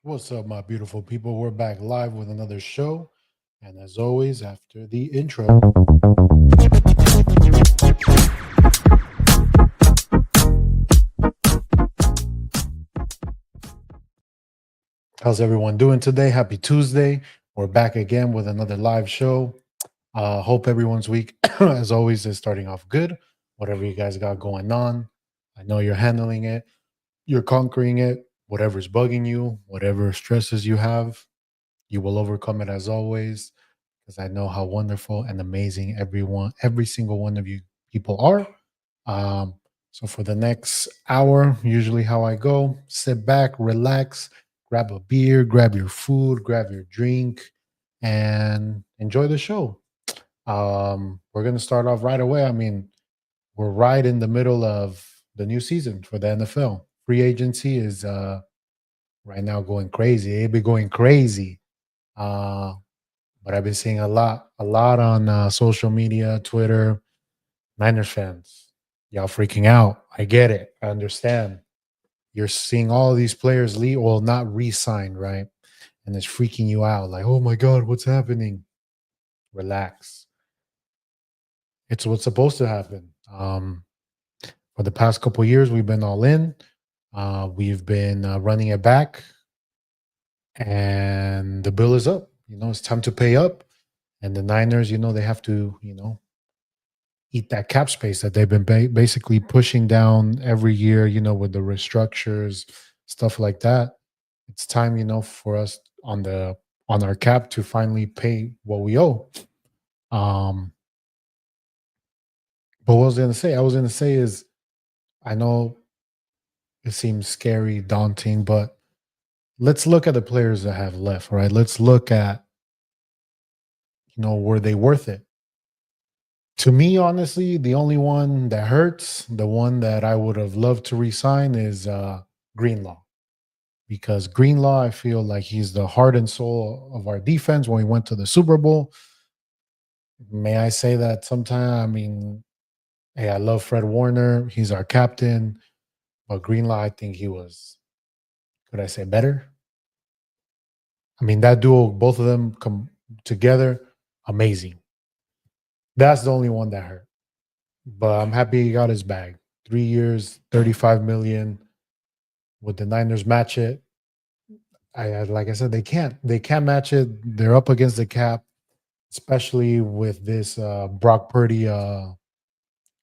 What's up, my beautiful people? We're back live with another show. And as always, after the intro, how's everyone doing today? Happy Tuesday. We're back again with another live show. Hope everyone's week, as always, is starting off good. Whatever you guys got going on, I know you're handling it, you're conquering it. Whatever's bugging you, whatever stresses you have, you will overcome it as always. Because I know how wonderful and amazing every single one of you people are. Um, so for the next hour, usually how I go, sit back, relax, grab a beer, grab your food, grab your drink, and enjoy the show. We're gonna start off right away. I mean, we're right in the middle of the new season for the NFL. Free agency is right now going crazy. It be going crazy. Uh, but I've been seeing a lot on social media, Twitter. Niners fans, y'all freaking out. I get it. I understand. You're seeing all these players leave, well, not re-signed, right? And it's freaking you out. Like, oh my god, what's happening? Relax. It's what's supposed to happen. For the past couple years, we've been all in. We've been running it back, and the bill is up. It's time to pay up. And the Niners, they have to, eat that cap space that they've been basically pushing down every year, with the restructures, stuff like that. It's time, for us on our cap to finally pay what we owe. Um, but what I was gonna say, is I know it seems scary, daunting, but let's look at the players that have left, right? Let's look at, were they worth it? To me, honestly, the only one that hurts, the one that I would have loved to resign is Greenlaw. Because Greenlaw, I feel like he's the heart and soul of our defense when we went to the Super Bowl. May I say that sometime? I mean, hey, I love Fred Warner. He's our captain. But Greenlaw, I think he was, could I say better? I mean, that duo, both of them come together, amazing. That's the only one that hurt. But I'm happy he got his bag. 3 years, 35 million. Would the Niners match it? Like I said, they can't match it. They're up against the cap, especially with this Brock Purdy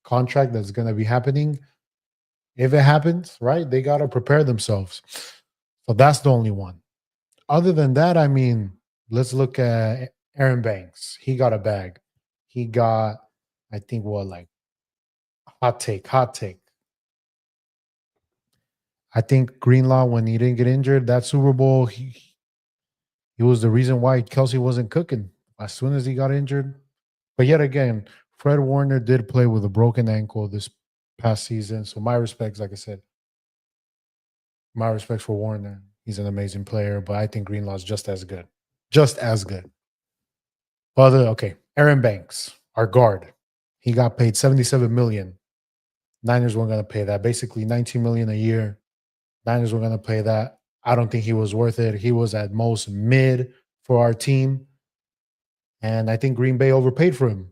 contract that's going to be happening. If it happens, right, they got to prepare themselves. So that's the only one. Other than that, I mean, let's look at Aaron Banks. He got a bag. He got, I think, what, like, hot take. I think Greenlaw, when he didn't get injured, that Super Bowl, he was the reason why Kelsey wasn't cooking as soon as he got injured. But yet again, Fred Warner did play with a broken ankle this past season. So my respects, like I said, my respects for Warner. He's an amazing player, but I think Greenlaw's just as good. Just as good. Okay, Aaron Banks, our guard. He got paid 77 million. Niners weren't going to pay that. Basically 19 million a year. Niners were going to pay that. I don't think he was worth it. He was at most mid for our team. And I think Green Bay overpaid for him.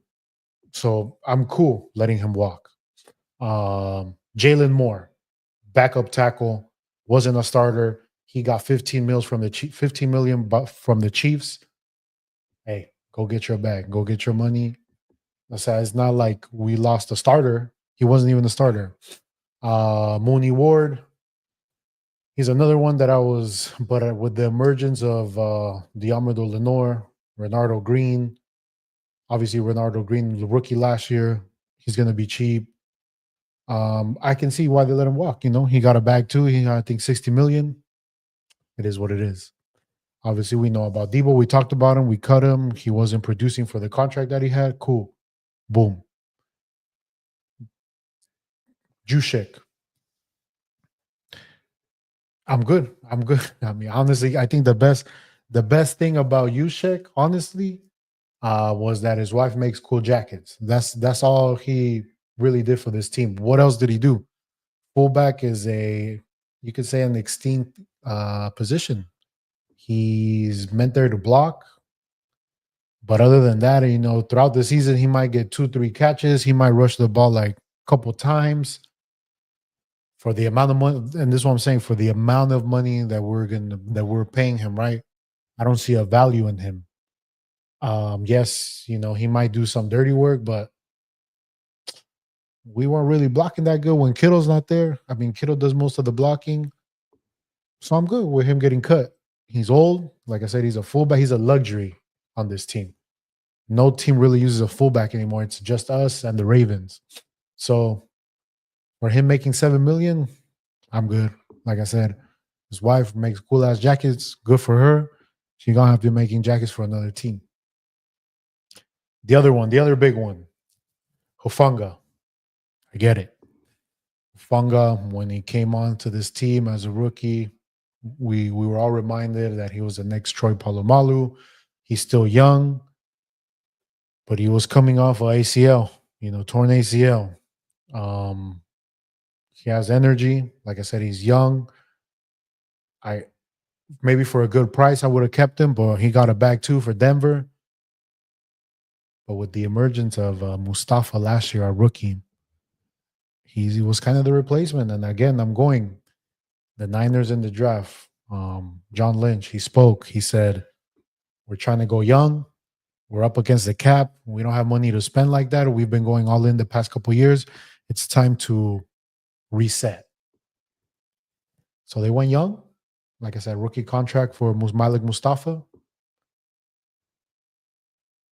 So I'm cool letting him walk. Jalen Moore, backup tackle, wasn't a starter. He got 15 mils from the 15 million from the Chiefs. Hey, go get your bag. Go get your money. It's not like we lost a starter. He wasn't even a starter. Mooney Ward, he's another one that I was, but with the emergence of Diamondo Lenore, Renardo Green, obviously Renardo Green, the rookie last year, he's going to be cheap. I can see why they let him walk. He got a bag too. He got, I think, 60 million. It is what it is. Obviously, we know about Debo. We talked about him. We cut him. He wasn't producing for the contract that he had. Cool. Boom. Juszczyk. I'm good. I'm good. I mean, honestly, I think the best thing about Juszczyk, honestly, was that his wife makes cool jackets. That's all he really did for this team. What else did he do? Fullback is you could say, an extinct position. He's meant there to block. But other than that, throughout the season, he might get 2, 3 catches. He might rush the ball like a couple times for the amount of money. And this is what I'm saying, for the amount of money that we're paying him, right? I don't see a value in him. Yes, he might do some dirty work, but we weren't really blocking that good when Kittle's not there. I mean, Kittle does most of the blocking. So I'm good with him getting cut. He's old. Like I said, he's a fullback. He's a luxury on this team. No team really uses a fullback anymore. It's just us and the Ravens. So for him making $7 million, I'm good. Like I said, his wife makes cool ass jackets. Good for her. She's gonna have to be making jackets for another team. The other big one, Hufanga. I get it. Hufanga, when he came on to this team as a rookie, we were all reminded that he was the next Troy Polamalu. He's still young, but he was coming off of ACL, torn ACL. He has energy. Like I said, he's young. I maybe for a good price I would have kept him, but he got a bag too for Denver. But with the emergence of Mustafa last year, our rookie, he was kind of the replacement. And again, I'm going the Niners in the draft. John Lynch, he spoke. He said, "We're trying to go young. We're up against the cap. We don't have money to spend like that. We've been going all in the past couple of years. It's time to reset." So they went young. Like I said, rookie contract for Malik Mustafa.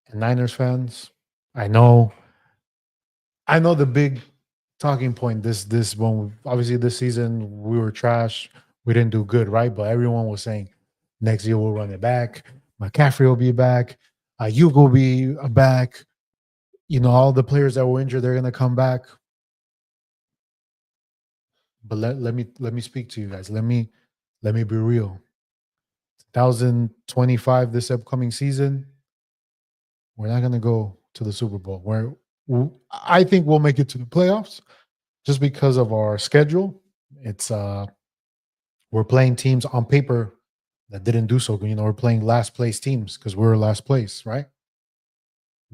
And Niners fans, I know the big talking point this when obviously this season we were trash. We didn't do good, right? But everyone was saying next year we'll run it back. McCaffrey will be back. Ayuk will be back. All the players that were injured, they're gonna come back. But let me speak to you guys. Let me be real. 2025, this upcoming season, we're not gonna go to the Super Bowl. I think we'll make it to the playoffs just because of our schedule. It's we're playing teams on paper that didn't do so good. We're playing last place teams because we're last place, right?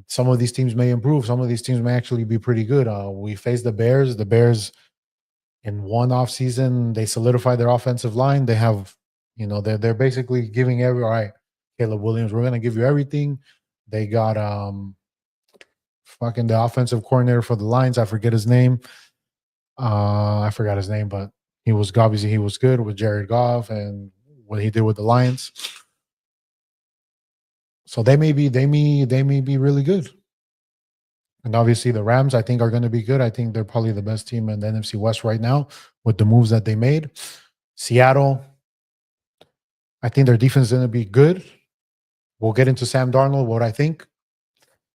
Some of these teams may improve. Some of these teams may actually be pretty good. We faced the Bears. The Bears, in one off season, they solidified their offensive line. They have, they're basically giving all right, Caleb Williams, we're gonna give you everything. They got fucking the offensive coordinator for the Lions. I forget his name. I forgot his name, but he was good with Jared Goff and what he did with the Lions. So they may be really good. And obviously the Rams, I think, are going to be good. I think they're probably the best team in the NFC West right now with the moves that they made. Seattle, I think their defense is going to be good. We'll get into Sam Darnold, what I think.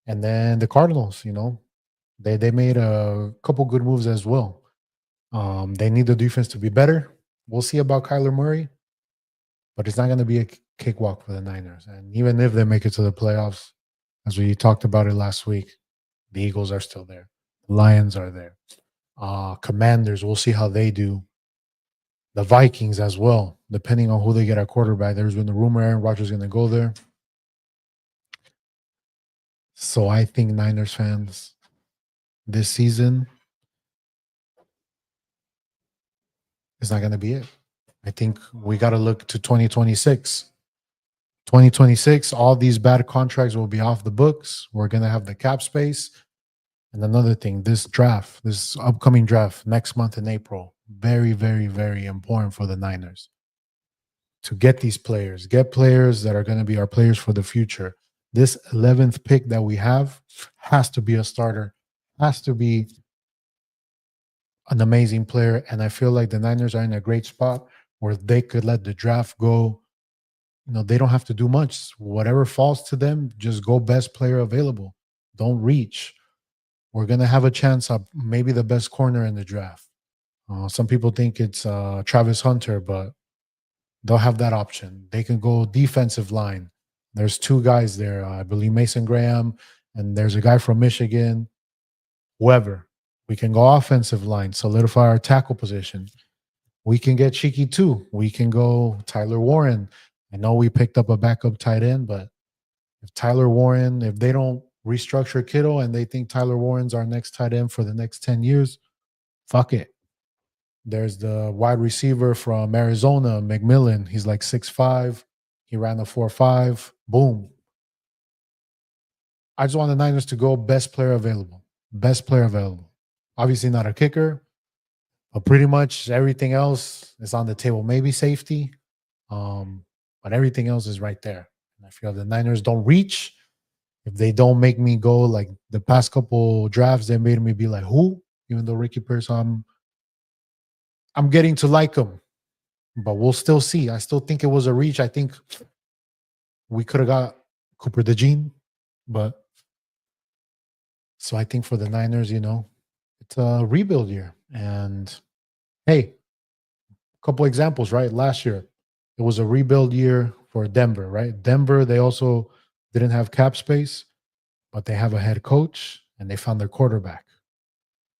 And then the Cardinals, they made a couple good moves as well. They need the defense to be better. We'll see about Kyler Murray, but it's not going to be a cakewalk for the Niners. And even if they make it to the playoffs, as we talked about it last week, the Eagles are still there. The Lions are there. Commanders, we'll see how they do. The Vikings as well, depending on who they get at quarterback. There's been the rumor Aaron Rodgers is going to go there. So I think Niners fans this season is not going to be it. I think we got to look to 2026. 2026, all these bad contracts will be off the books. We're going to have the cap space. And another thing, this upcoming draft next month in April, very, very, very important for the Niners to get these players, get players that are going to be our players for the future. This 11th pick that we have has to be a starter, has to be an amazing player. And I feel like the Niners are in a great spot where they could let the draft go. They don't have to do much. Whatever falls to them, just go best player available. Don't reach. We're going to have a chance of maybe the best corner in the draft. Some people think it's Travis Hunter, but they'll have that option. They can go defensive line. There's 2 guys there. I believe Mason Graham, and there's a guy from Michigan. Whoever. We can go offensive line, solidify our tackle position. We can get cheeky too. We can go Tyler Warren. I know we picked up a backup tight end, but if Tyler Warren, if they don't restructure Kittle and they think Tyler Warren's our next tight end for the next 10 years, fuck it. There's the wide receiver from Arizona, McMillan. He's like 6'5". He ran a 4.5. Boom. I just want the Niners to go best player available. Best player available. Obviously not a kicker, but pretty much everything else is on the table. Maybe safety, but everything else is right there. And I feel the Niners don't reach. If they don't make me go like the past couple drafts, they made me be like, who? Even though Ricky Pearson, I'm getting to like him, but we'll still see. I still think it was a reach. I think we could have got Cooper DeJean, but so I think for the Niners, it's a rebuild year. And hey, a couple examples, right? Last year, it was a rebuild year for Denver, right? Denver, they also didn't have cap space, but they have a head coach and they found their quarterback.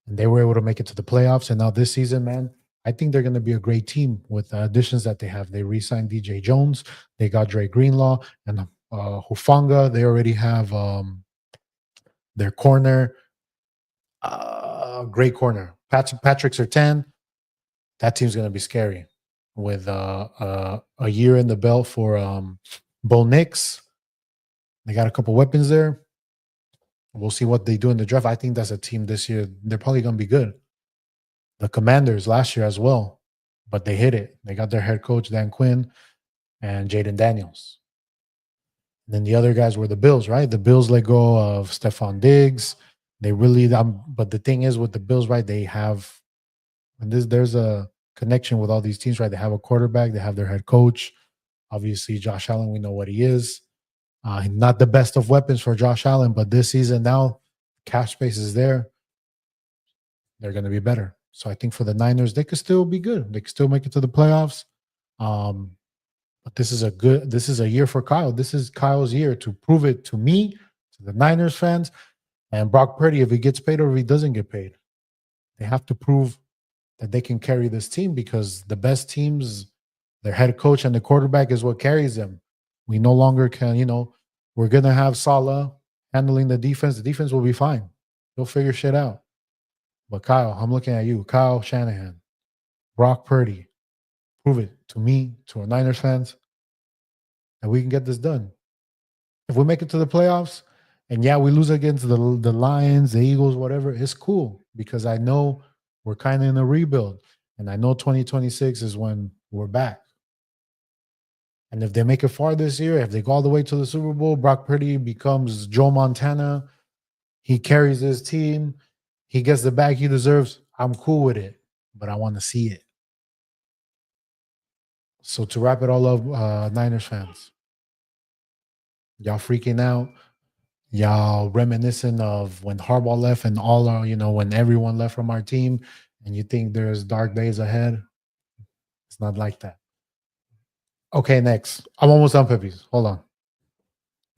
And they were able to make it to the playoffs. And now this season, man, I think they're going to be a great team with the additions that they have. They re-signed DJ Jones. They got Dre Greenlaw and Hufanga. They already have their corner, great corner. Patrick Surtain. That team's going to be scary with a year in the belt for Bo Nix. They got a couple weapons there. We'll see what they do in the draft. I think that's a team this year. They're probably going to be good. The Commanders last year as well, but they hit it. They got their head coach, Dan Quinn, and Jaden Daniels. And then the other guys were the Bills, right? The Bills let go of Stephon Diggs. They really, but the thing is with the Bills, right? They have, and there's a connection with all these teams, right? They have a quarterback, they have their head coach. Obviously, Josh Allen, we know what he is. Not the best of weapons for Josh Allen, but this season now, cap space is there. They're going to be better. So I think for the Niners, they could still be good. They could still make it to the playoffs. But this is a year for Kyle. This is Kyle's year to prove it to me, to the Niners fans, and Brock Purdy, if he gets paid or if he doesn't get paid. They have to prove that they can carry this team because the best teams, their head coach and the quarterback is what carries them. We no longer can, we're going to have Salah handling the defense. The defense will be fine. They'll figure shit out. But Kyle, I'm looking at you. Kyle Shanahan, Brock Purdy. Prove it to me, to our Niners fans, that we can get this done. If we make it to the playoffs, and yeah, we lose against the Lions, the Eagles, whatever, it's cool because I know we're kind of in a rebuild. And I know 2026 is when we're back. And if they make it far this year, if they go all the way to the Super Bowl, Brock Purdy becomes Joe Montana. He carries his team. He gets the bag he deserves. I'm cool with it, but I want to see it. So to wrap it all up, Niners fans, y'all freaking out. Y'all reminiscent of when Harbaugh left and all our, when everyone left from our team and you think there's dark days ahead. It's not like that. Okay, next. I'm almost done, Peppies. Hold on.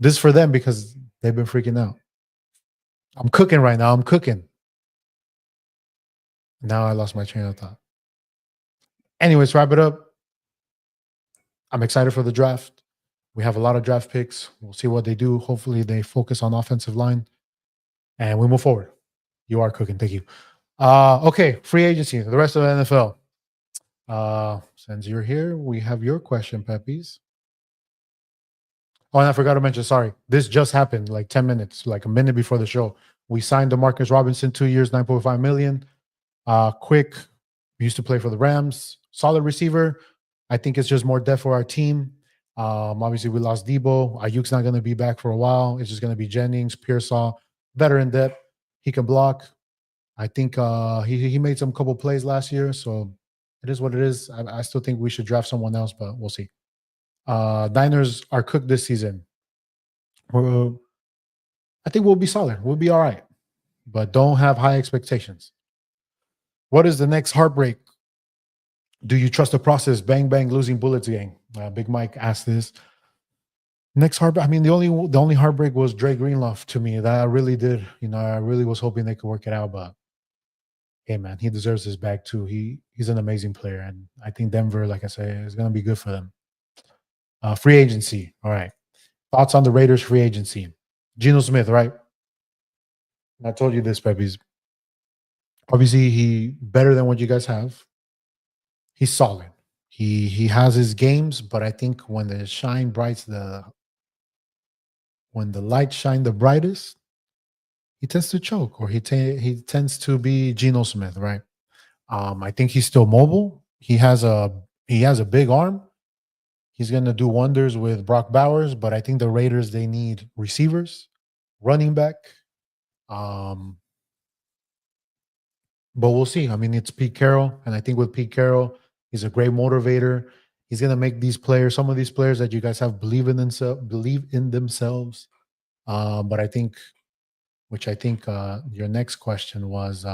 This is for them because they've been freaking out. I'm cooking right now. I'm cooking. Now I lost my train of thought. Anyways, wrap it up. I'm excited for the draft. We have a lot of draft picks. We'll see what they do. Hopefully they focus on offensive line and we move forward. You are cooking. Thank you. Okay, free agency, the rest of the NFL. Since you're here, we have your question, Peppies. Oh, and I forgot to mention, sorry. This just happened like 10 minutes, like a minute before the show. We signed DeMarcus Robinson, 2 years, $9.5 million. Quick, used to play for the Rams. Solid receiver. I think it's just more depth for our team. Obviously, we lost Debo. Ayuk's not going to be back for a while. It's just going to be Jennings, Pearsall, better in depth. He can block. I think he made some couple plays last year, so it is what it is. I still think we should draft someone else, but we'll see. Niners are cooked this season. I think we'll be solid. We'll be all right, but don't have high expectations. What is the next heartbreak? Do you trust the process? Bang, bang, losing bullets gang. Big Mike asked this. Next heartbreak. I mean, the only heartbreak was Dre Greenlaw to me. That I really did. I really was hoping they could work it out, but hey, man, he deserves his bag too. He's an amazing player, and I think Denver, like I say, is going to be good for them. Free agency. All right. Thoughts on the Raiders free agency? Geno Smith, right? I told you this, Pepe's. Obviously, he better than what you guys have. He's solid. He has his games, but I think when the light shine the brightest, he tends to choke, or he tends to be Geno Smith, right? I think he's still mobile. He has a big arm. He's gonna do wonders with Brock Bowers, but I think the Raiders they need receivers, running back. Um, but we'll see. I mean, it's Pete Carroll, and I think with Pete Carroll, he's a great motivator. He's gonna make these players, some of these players that you guys have believe in themselves. But I think, which I think your next question was,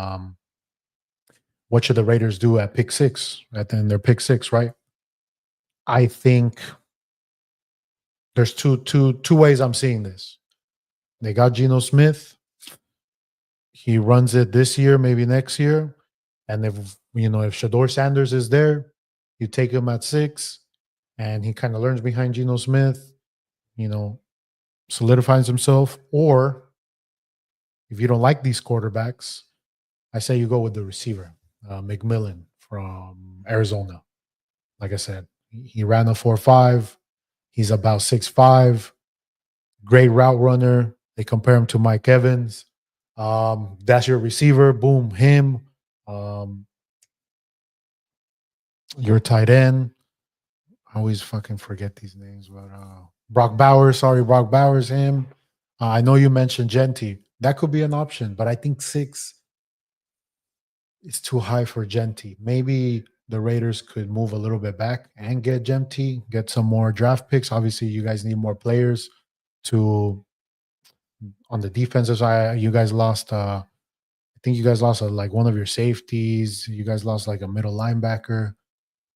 what should the Raiders do at pick six? At then their pick six, right? I think there's two ways I'm seeing this. They got Geno Smith. He runs it this year, maybe next year. And if Shador Sanders is there, you take him at 6, and he kind of learns behind Geno Smith, you know, solidifies himself. Or if you don't like these quarterbacks, I say you go with the receiver, McMillan from Arizona. Like I said, he ran a 4.5. He's about 6'5", great route runner. They compare him to Mike Evans. That's your receiver. Boom, him. Um, your tight end. I always fucking forget these names, but Brock Bowers. Sorry, Brock Bowers. Him. I know you mentioned Genti. That could be an option, but I think 6 is too high for Genti. Maybe the Raiders could move a little bit back and get Genti, get some more draft picks. Obviously, you guys need more players to on the defensive side. You guys lost. I think you guys lost like one of your safeties. You guys lost like a middle linebacker.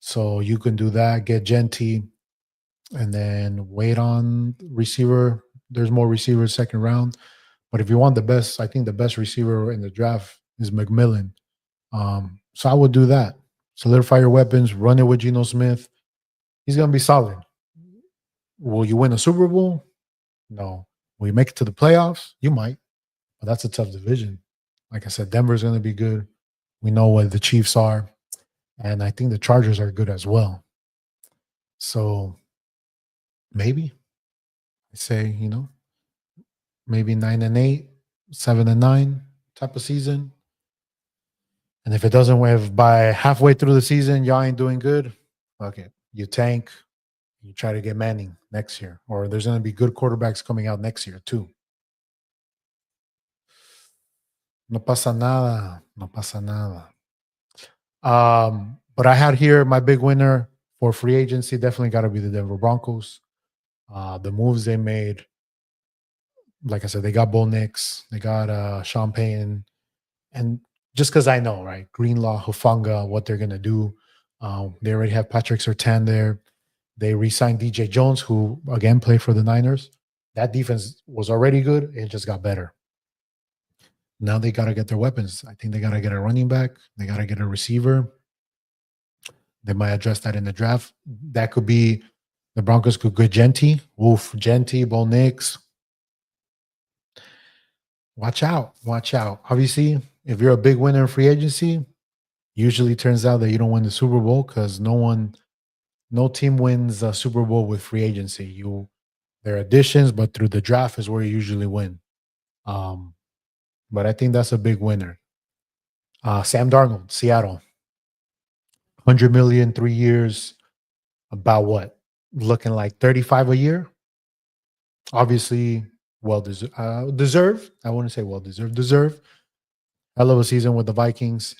So you can do that, get Genti, and then wait on receiver. There's more receivers second round. But if you want the best, I think the best receiver in the draft is McMillan. So I would do that. Solidify your weapons, run it with Geno Smith. He's going to be solid. Will you win a Super Bowl? No. Will you make it to the playoffs? You might, but that's a tough division. Like I said, Denver's going to be good. We know what the Chiefs are. And I think the Chargers are good as well. So maybe I say, maybe 9-8, 7-9 type of season. And if it doesn't win by halfway through the season, y'all ain't doing good. Okay, you tank. You try to get Manning next year, or there's going to be good quarterbacks coming out next year too. No pasa nada. No pasa nada. But I had here my big winner for free agency. Definitely got to be the Denver Broncos. The moves they made, like I said, they got Bo Nix, they got Sean Payton, and just because I know, right, Greenlaw, Hufanga, what they're gonna do. They already have Patrick Surtain there. They re-signed DJ Jones, who again played for the Niners. That defense was already good; it just got better. Now they got to get their weapons. I think they got to get a running back. They got to get a receiver. They might address that in the draft. That could be the Broncos could get Genti, Wolf, Genti, Bo Nix. Watch out. Watch out. Obviously, if you're a big winner in free agency, usually turns out that you don't win the Super Bowl because no team wins a Super Bowl with free agency. There are additions, but through the draft is where you usually win. Um, but I think that's a big winner. Sam Darnold, Seattle, 100 million, 3 years, about what? Looking like 35 a year. Obviously, deserved. I wouldn't say well deserved. Deserved. Hell of a season with the Vikings.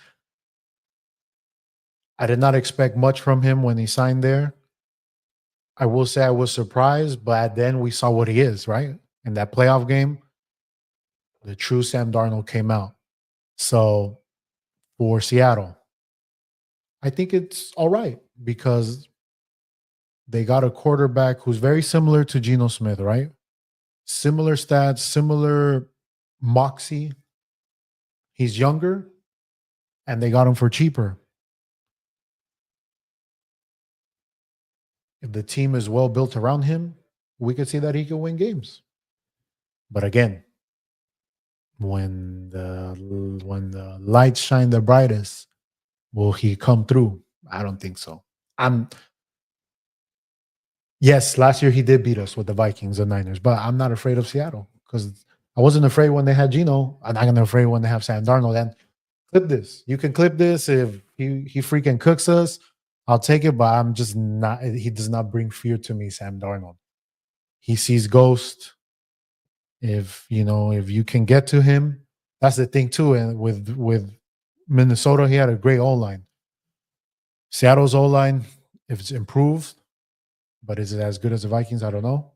I did not expect much from him when he signed there. I will say I was surprised, but then we saw what he is, right? In that playoff game, the true Sam Darnold came out. So for Seattle, I think it's all right because they got a quarterback who's very similar to Geno Smith, right? Similar stats, similar moxie. He's younger, and they got him for cheaper. If the team is well built around him, we could see that he can win games. But again, when the lights shine the brightest, will he come through? I don't think so. I'm Yes, last year he did beat us with the Vikings and Niners, but I'm not afraid of Seattle because I wasn't afraid when they had Geno. I'm not gonna afraid when they have Sam Darnold. And clip this. You can clip this if he freaking cooks us. I'll take it, but I'm just not. He does not bring fear to me, Sam Darnold. He sees ghosts. If you can get to him, that's the thing too. And with Minnesota, he had a great O line. Seattle's O line, if it's improved, but is it as good as the Vikings? I don't know.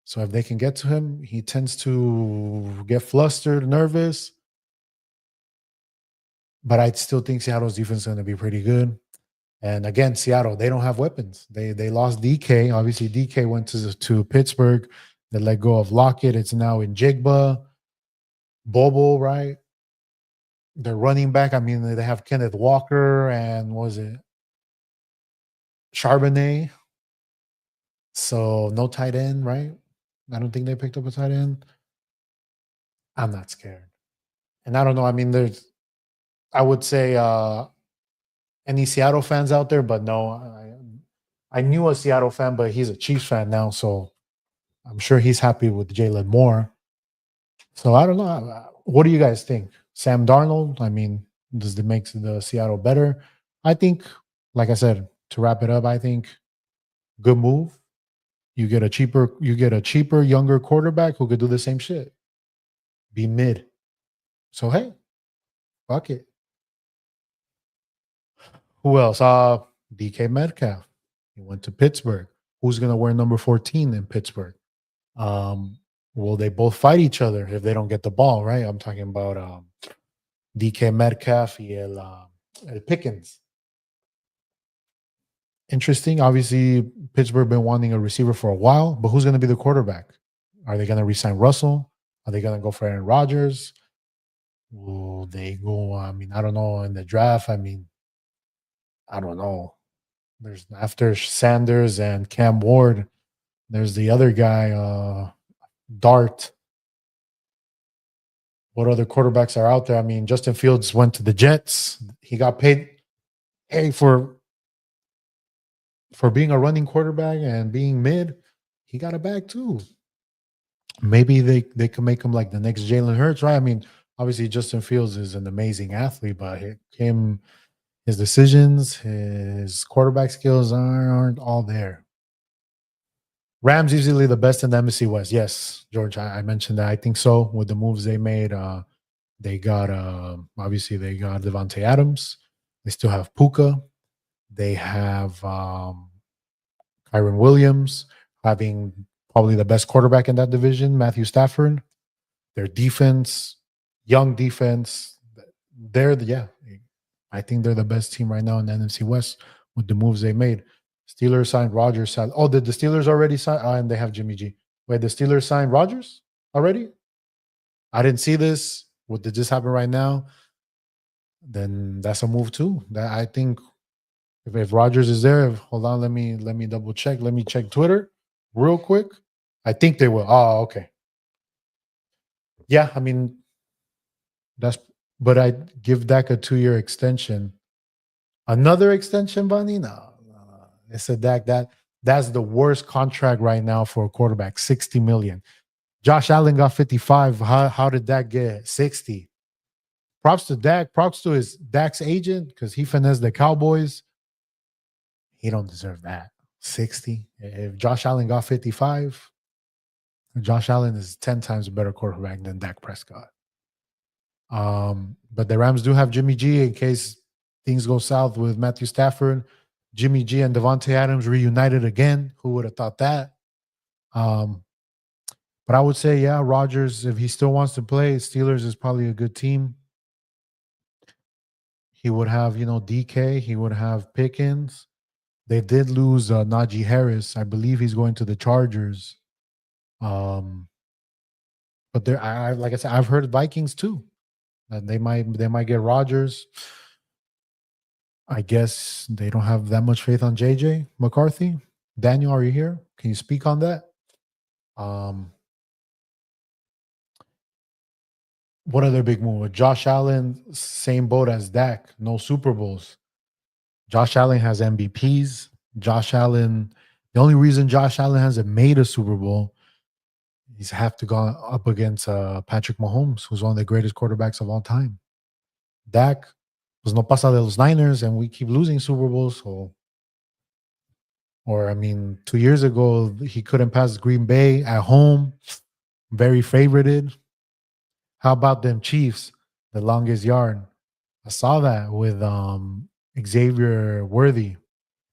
So if they can get to him, he tends to get flustered, nervous. But I still think Seattle's defense is going to be pretty good. And again, Seattle, they don't have weapons. They lost DK. Obviously, DK went to Pittsburgh. They let go of Lockett. It's now in Jigba, Bobo, right? Their running back. I mean, they have Kenneth Walker and what was it Charbonnet. So no tight end, right? I don't think they picked up a tight end. I'm not scared. And I don't know. I mean, I would say any Seattle fans out there, but no, I knew a Seattle fan, but he's a Chiefs fan now, so I'm sure he's happy with Jalen Moore. So I don't know. What do you guys think? Sam Darnold? I mean, does it make the Seattle better? I think, like I said, to wrap it up, I think good move. You get a cheaper, younger quarterback who could do the same shit. Be mid. So hey, fuck it. Who else? DK Metcalf. He went to Pittsburgh. Who's gonna wear number 14 in Pittsburgh? Will they both fight each other if they don't get the ball, right? I'm talking about DK Metcalf y el Pickens. Interesting. Obviously, Pittsburgh been wanting a receiver for a while, but who's going to be the quarterback? Are they going to resign Russell? Are they going to go for Aaron Rodgers? Will they go? I mean, I don't know. In the draft, I mean, I don't know. There's after Sanders and Cam Ward, there's the other guy, Dart. What other quarterbacks are out there? I mean, Justin Fields went to the Jets. He got paid, hey, for being a running quarterback and being mid. He got a bag too. Maybe they can make him like the next Jalen Hurts, right? I mean, obviously Justin Fields is an amazing athlete, but his decisions, his quarterback skills aren't all there. Rams easily the best in the NFC West. Yes, George, I mentioned that. I think so. With the moves they made, they got obviously they got Devontae Adams. They still have Puka. They have Kyron Williams having probably the best quarterback in that division, Matthew Stafford. Their defense, young defense, I think they're the best team right now in the NFC West with the moves they made. Steelers signed Rodgers. Oh, did the Steelers already sign? And they have Jimmy G. Wait, the Steelers signed Rodgers already? I didn't see this. What did this happen right now? Then that's a move too. That I think if Rodgers is there, hold on, let me double check. Let me check Twitter real quick. I think they will. Oh, okay. Yeah, I mean, but I give Dak a 2-year extension. Another extension, Bunny? No. It's a Dak. That's the worst contract right now for a quarterback. 60 million. Josh Allen got 55. How did Dak get 60? Props to Dak. Props to Dak's agent because he finessed the Cowboys. He don't deserve that. 60. If Josh Allen got 55, Josh Allen is 10 times a better quarterback than Dak Prescott. But the Rams do have Jimmy G in case things go south with Matthew Stafford. Jimmy G and Devontae Adams reunited again. Who would have thought that? But I would say, yeah, Rodgers, if he still wants to play, Steelers is probably a good team. He would have, DK. He would have Pickens. They did lose Najee Harris. I believe he's going to the Chargers. But there, like I said, I've heard Vikings too. They might get Rodgers. I guess they don't have that much faith on JJ McCarthy. Daniel, are you here? Can you speak on that? Um, what other big move? Josh Allen, same boat as Dak, no Super Bowls. Josh Allen has MVPs. Josh Allen, the only reason Josh Allen hasn't made a Super Bowl, he's have to go up against Patrick Mahomes, who's one of the greatest quarterbacks of all time. Dak was no pasa de los Niners, and we keep losing Super Bowls. So, or I mean, 2 years ago he couldn't pass Green Bay at home, very favorited. How about them Chiefs, the longest yard? I saw that with Xavier Worthy,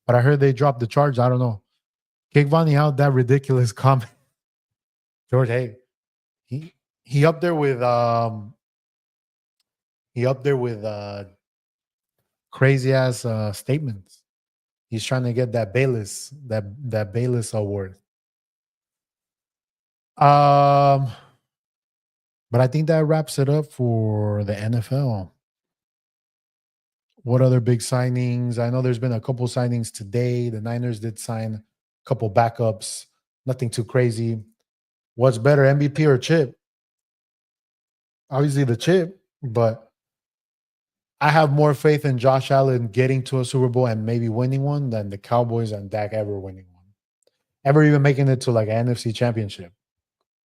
but I heard they dropped the charge. I don't know. Kick Vonnie out that ridiculous comment. George, hey, he he up there with crazy ass statements. He's trying to get that Bayless award. Um, but I think that wraps it up for the NFL. What other big signings? I know there's been a couple signings today. The Niners did sign a couple backups. Nothing too crazy. What's better, MVP or Chip? Obviously the Chip, but I have more faith in Josh Allen getting to a Super Bowl and maybe winning one than the Cowboys and Dak ever winning one. Ever even making it to like an NFC championship.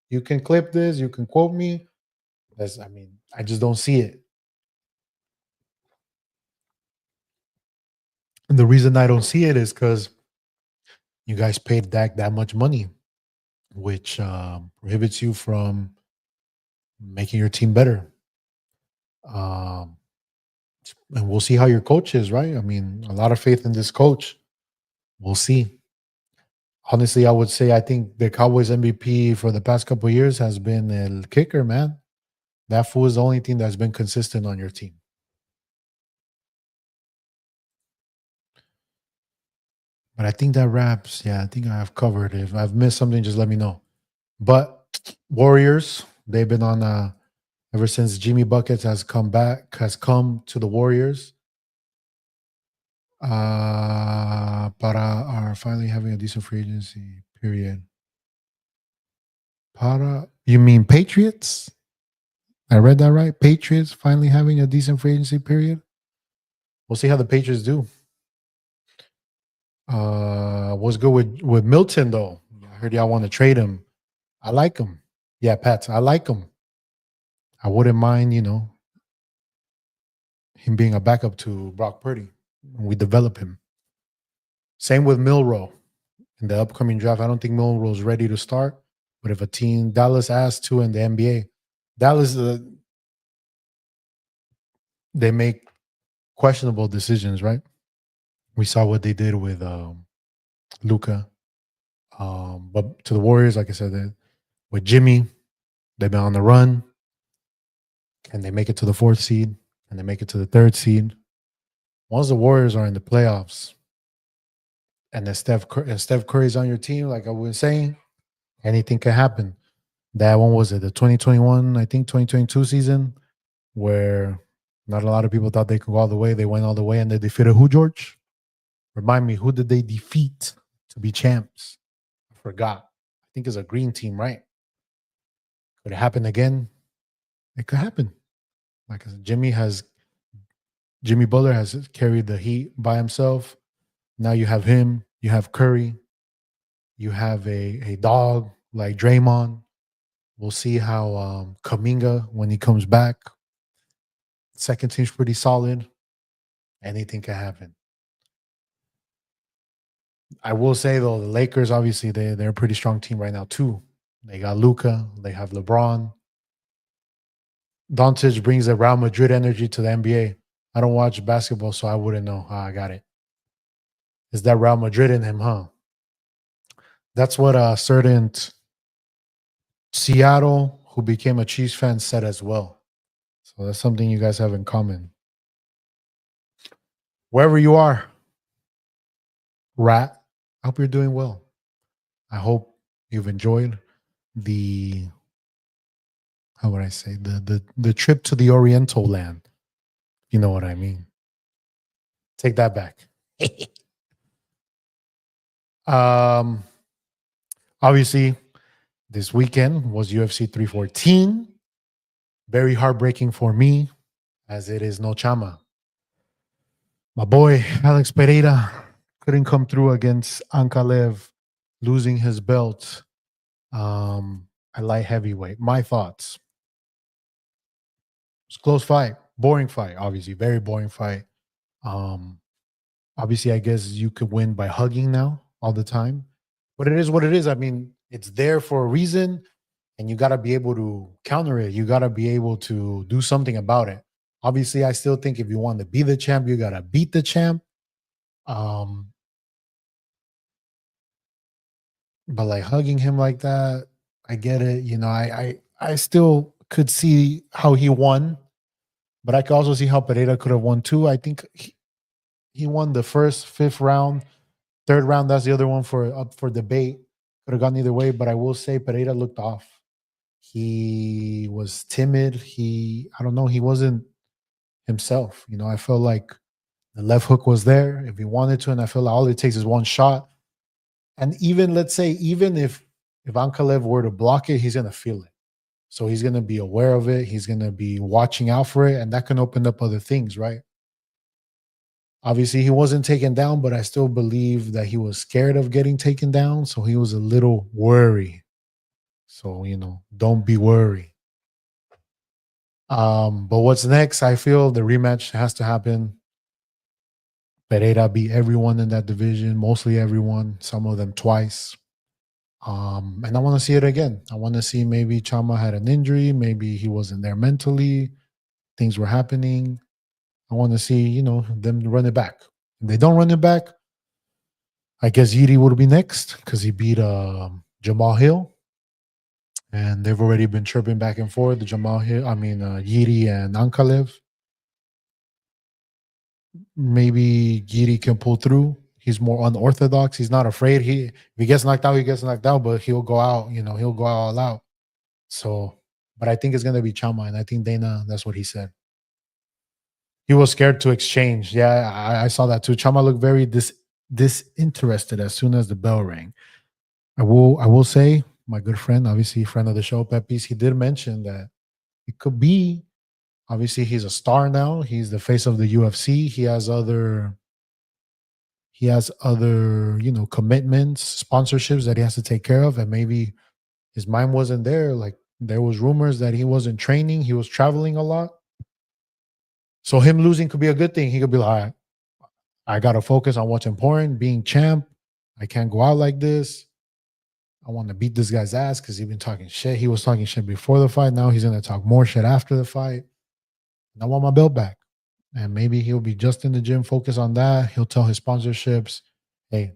You can clip this, you can quote me. I just don't see it. And the reason I don't see it is because you guys paid Dak that much money, which prohibits you from making your team better. Um, and we'll see how your coach is, right? I mean, a lot of faith in this coach. We'll see. Honestly, I would say I think the Cowboys MVP for the past couple of years has been El Kicker, man. That fool is the only thing that's been consistent on your team. But I think that wraps. Yeah, I think I have covered. If I've missed something, just let me know. But Warriors, they've been on ever since Jimmy Buckets has come to the Warriors. Para are finally having a decent free agency period. Para, you mean Patriots? I read that right. Patriots finally having a decent free agency period. We'll see how the Patriots do. What's good with Milton though? I heard y'all want to trade him. I like him. Yeah, Pats. I like him. I wouldn't mind, him being a backup to Brock Purdy. We develop him. Same with Milrow in the upcoming draft. I don't think Milrow's ready to start, but if a team Dallas asks to in the NBA, Dallas they make questionable decisions, right? We saw what they did with Luca. But to the Warriors, like I said, with Jimmy, they've been on the run. Can they make it to the fourth seed? Can they make it to the third seed? Once the Warriors are in the playoffs, and then Steph Curry's on your team, like I was saying, anything can happen. That one was it, the 2021, I think 2022 season, where not a lot of people thought they could go all the way. They went all the way and they defeated who, George? Remind me, who did they defeat to be champs? I forgot. I think it's a green team, right? Could it happen again? It could happen. Like I said, Jimmy Butler has carried the Heat by himself. Now you have him, you have Curry, you have a dog like Draymond. We'll see how Kaminga, when he comes back, second team's pretty solid. Anything can happen. I will say though, the Lakers obviously they're a pretty strong team right now too. They got Luca, they have LeBron. Doncic brings the Real Madrid energy to the NBA. I don't watch basketball, so I wouldn't know how I got it. Is that Real Madrid in him, huh? That's what a certain Seattle, who became a Chiefs fan, said as well. So that's something you guys have in common. Wherever you are, Rat, I hope you're doing well. I hope you've enjoyed the how would I say the trip to the Oriental land. You know what I mean. Take that back. Um, Obviously, this weekend was UFC 314. Very heartbreaking for me, as it is no chama. My boy Alex Pereira couldn't come through against Ankalev, losing his belt at light heavyweight. My thoughts: it's a close fight, boring fight. Obviously, very boring fight. Um, Obviously, I guess you could win by hugging now all the time, but it is what it is. I mean, it's there for a reason, and you got to be able to counter it. You got to be able to do something about it. Obviously, I still think if you want to be the champ, you got to beat the champ. Um, but like hugging him like that, I get it. You know, I still could see how he won, but I could also see how Pereira could have won too. I think he won the first, fifth round. Third round, that's the other one for up for debate. Could have gone either way, but I will say Pereira looked off. He was timid. I don't know, he wasn't himself. You know, I felt like the left hook was there if he wanted to, and I feel like all it takes is one shot. And even let's say, even if Ankalev were to block it, he's gonna feel it. So he's gonna be aware of it. He's gonna be watching out for it, and that can open up other things, right? Obviously, he wasn't taken down, but I still believe that he was scared of getting taken down. So he was a little worried. So, you know, don't be worried. But what's next? I feel the rematch has to happen. Pereira beat everyone in that division, mostly everyone, some of them twice. And I want to see it again. I want to see maybe Chama had an injury, maybe he wasn't there mentally, things were happening. I want to see, you know, them run it back. If they don't run it back, I guess Yiri would be next because he beat Jamal Hill, and they've already been chirping back and forth. The Jamal Hill, Yiri and Ankalev. Maybe Yiri can pull through. He's more unorthodox. He's not afraid. If he gets knocked out, he gets knocked out, but he'll go out. You know, he'll go all out. So, but I think it's gonna be Chama, and I think Dana. That's what he said. He was scared to exchange. Yeah, I saw that too. Chama looked very disinterested as soon as the bell rang. I will say, my good friend, obviously friend of the show, Pepis, he did mention that it could be. Obviously, he's a star now. He's the face of the UFC. He has other, you know, commitments, sponsorships that he has to take care of, and maybe his mind wasn't there. Like there was rumors that he wasn't training. He was traveling a lot. So him losing could be a good thing. He could be like, all right, I gotta focus on what's important, being champ. I can't go out like this. I want to beat this guy's ass because he's been talking shit. He was talking shit before the fight. Now he's gonna talk more shit after the fight. And I want my belt back. And maybe he'll be just in the gym, focus on that. He'll tell his sponsorships, hey,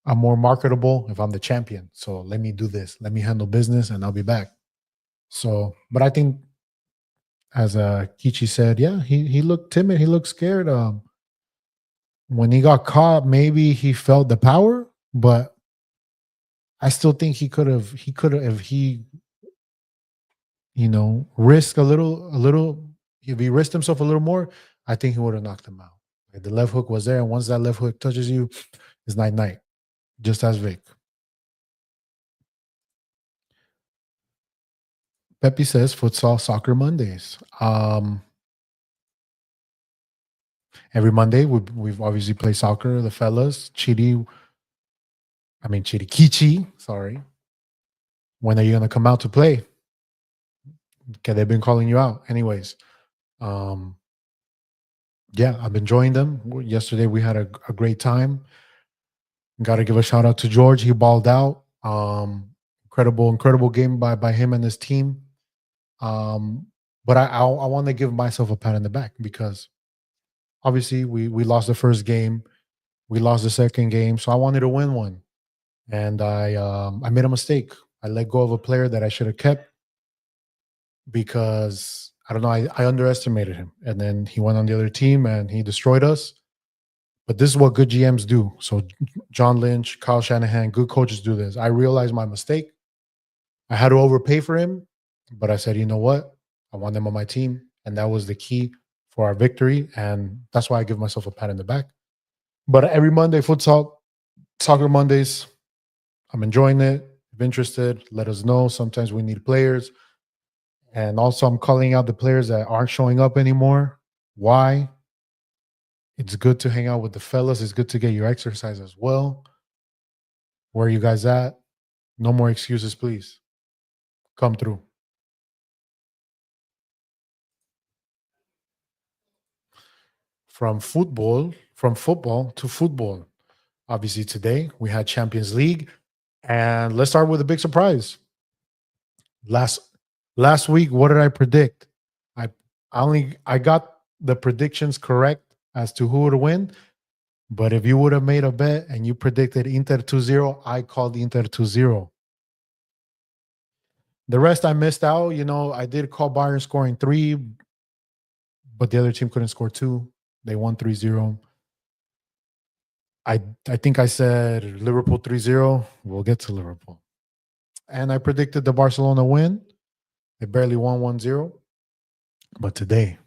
I'm more marketable if I'm the champion. So let me do this. Let me handle business and I'll be back. So, but I think as Kichi said, yeah, he looked timid. He looked scared. When he got caught, maybe he felt the power, but I still think he could have if he, you know, risk a little, if he risked himself a little more, I think he would have knocked him out. Like the left hook was there, and once that left hook touches you, it's night night. Just as Vic. Pepe says futsal soccer Mondays. Every Monday we've obviously played soccer. The fellas, Chidi Kichi. Sorry. When are you gonna come out to play? Okay, they've been calling you out. Anyways, um, yeah, I've been enjoying them. Yesterday we had a great time. Got to give a shout out to George. He balled out. Incredible game by him and his team. But I want to give myself a pat on the back because obviously we lost the first game, we lost the second game, so I wanted to win one, and I made a mistake. I let go of a player that I should have kept because I don't know, I underestimated him, and then he went on the other team and he destroyed us. But this is what good GMs do. So John Lynch, Kyle Shanahan, good coaches do this. I realized my mistake. I had to overpay for him, but I said, you know what? I want them on my team. And that was the key for our victory. And that's why I give myself a pat in the back. But every Monday, futsal, Soccer Mondays. I'm enjoying it. If interested, let us know. Sometimes we need players. And also, I'm calling out the players that aren't showing up anymore. Why? It's good to hang out with the fellas. It's good to get your exercise as well. Where are you guys at? No more excuses, please. Come through. From football to football. Obviously, today we had Champions League. And let's start with a big surprise. Last last week, what did I predict? I I got the predictions correct as to who would win. But if you would have made a bet and you predicted Inter 2-0, I called Inter 2-0. The rest I missed out. I did call Bayern scoring three, but the other team couldn't score two. They won 3-0. I think I said Liverpool 3-0. We'll get to Liverpool. And I predicted the Barcelona win. They barely won 1-0. But today,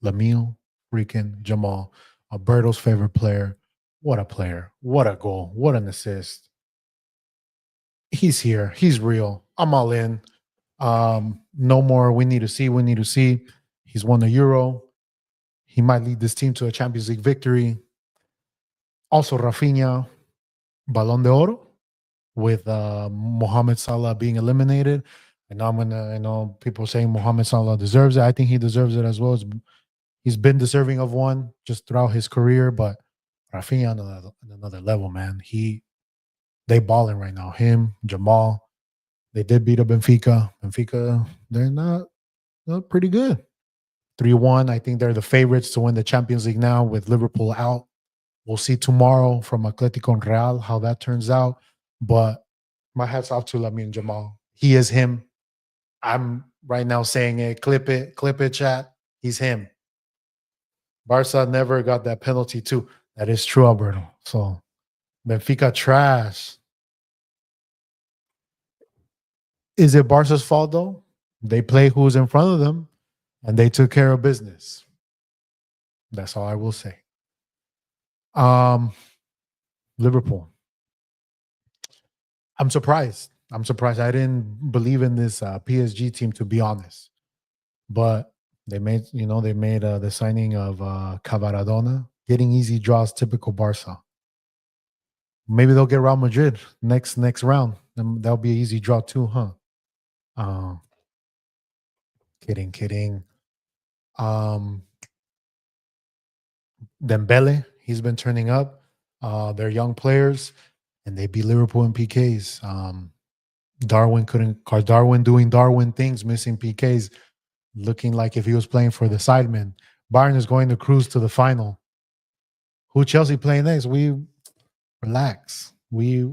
Lamille freaking Jamal, Alberto's favorite player. What a player. What a goal. What an assist. He's here. He's real. I'm all in. No more. We need to see. We need to see. He's won the Euro. He might lead this team to a Champions League victory. Also, Rafinha, Ballon d'Oro, with Mohamed Salah being eliminated. And now I know people saying Mohamed Salah deserves it. I think he deserves it as well. He's been deserving of one just throughout his career, but Rafinha on another level, man. They balling right now. Him, Jamal. They did beat up Benfica. Benfica, they're not pretty good. 3-1. I think they're the favorites to win the Champions League now with Liverpool out. We'll see tomorrow from Atletico and Real how that turns out. But my hat's off to Lamine Jamal. He is him. I'm right now saying it. Clip it, chat. He's him. Barca never got that penalty too. That is true, Alberto. So Benfica trash. Is it Barca's fault though? They play who's in front of them and they took care of business. That's all I will say. Um, Liverpool. I'm surprised. I didn't believe in this PSG team, to be honest. But they made the signing of Cavaradona, getting easy draws, typical Barca. Maybe they'll get Real Madrid next round. Then that'll be an easy draw too, huh? Uh, kidding. Um, Dembele, he's been turning up. They're young players, and they beat Liverpool in PKs. Darwin doing Darwin things, missing PKs, looking like if he was playing for the sidemen. Bayern is going to cruise to the final. Who Chelsea playing next? We relax. We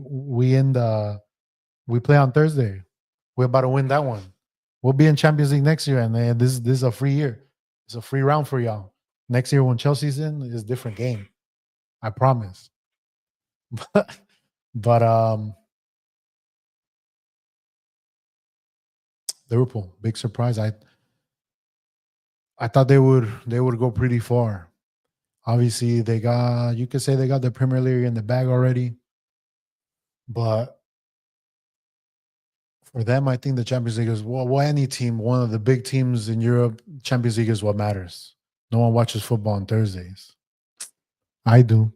play on Thursday. We're about to win that one. We'll be in Champions League next year, and this is a free year. It's a free round for y'all. Next year when Chelsea's in, it's a different game. I promise. but Liverpool, big surprise. I thought they would go pretty far. Obviously, you could say they got the Premier League in the bag already, but for them, I think the Champions League is any team, one of the big teams in Europe. Champions League is what matters. No one watches football on Thursdays. I do.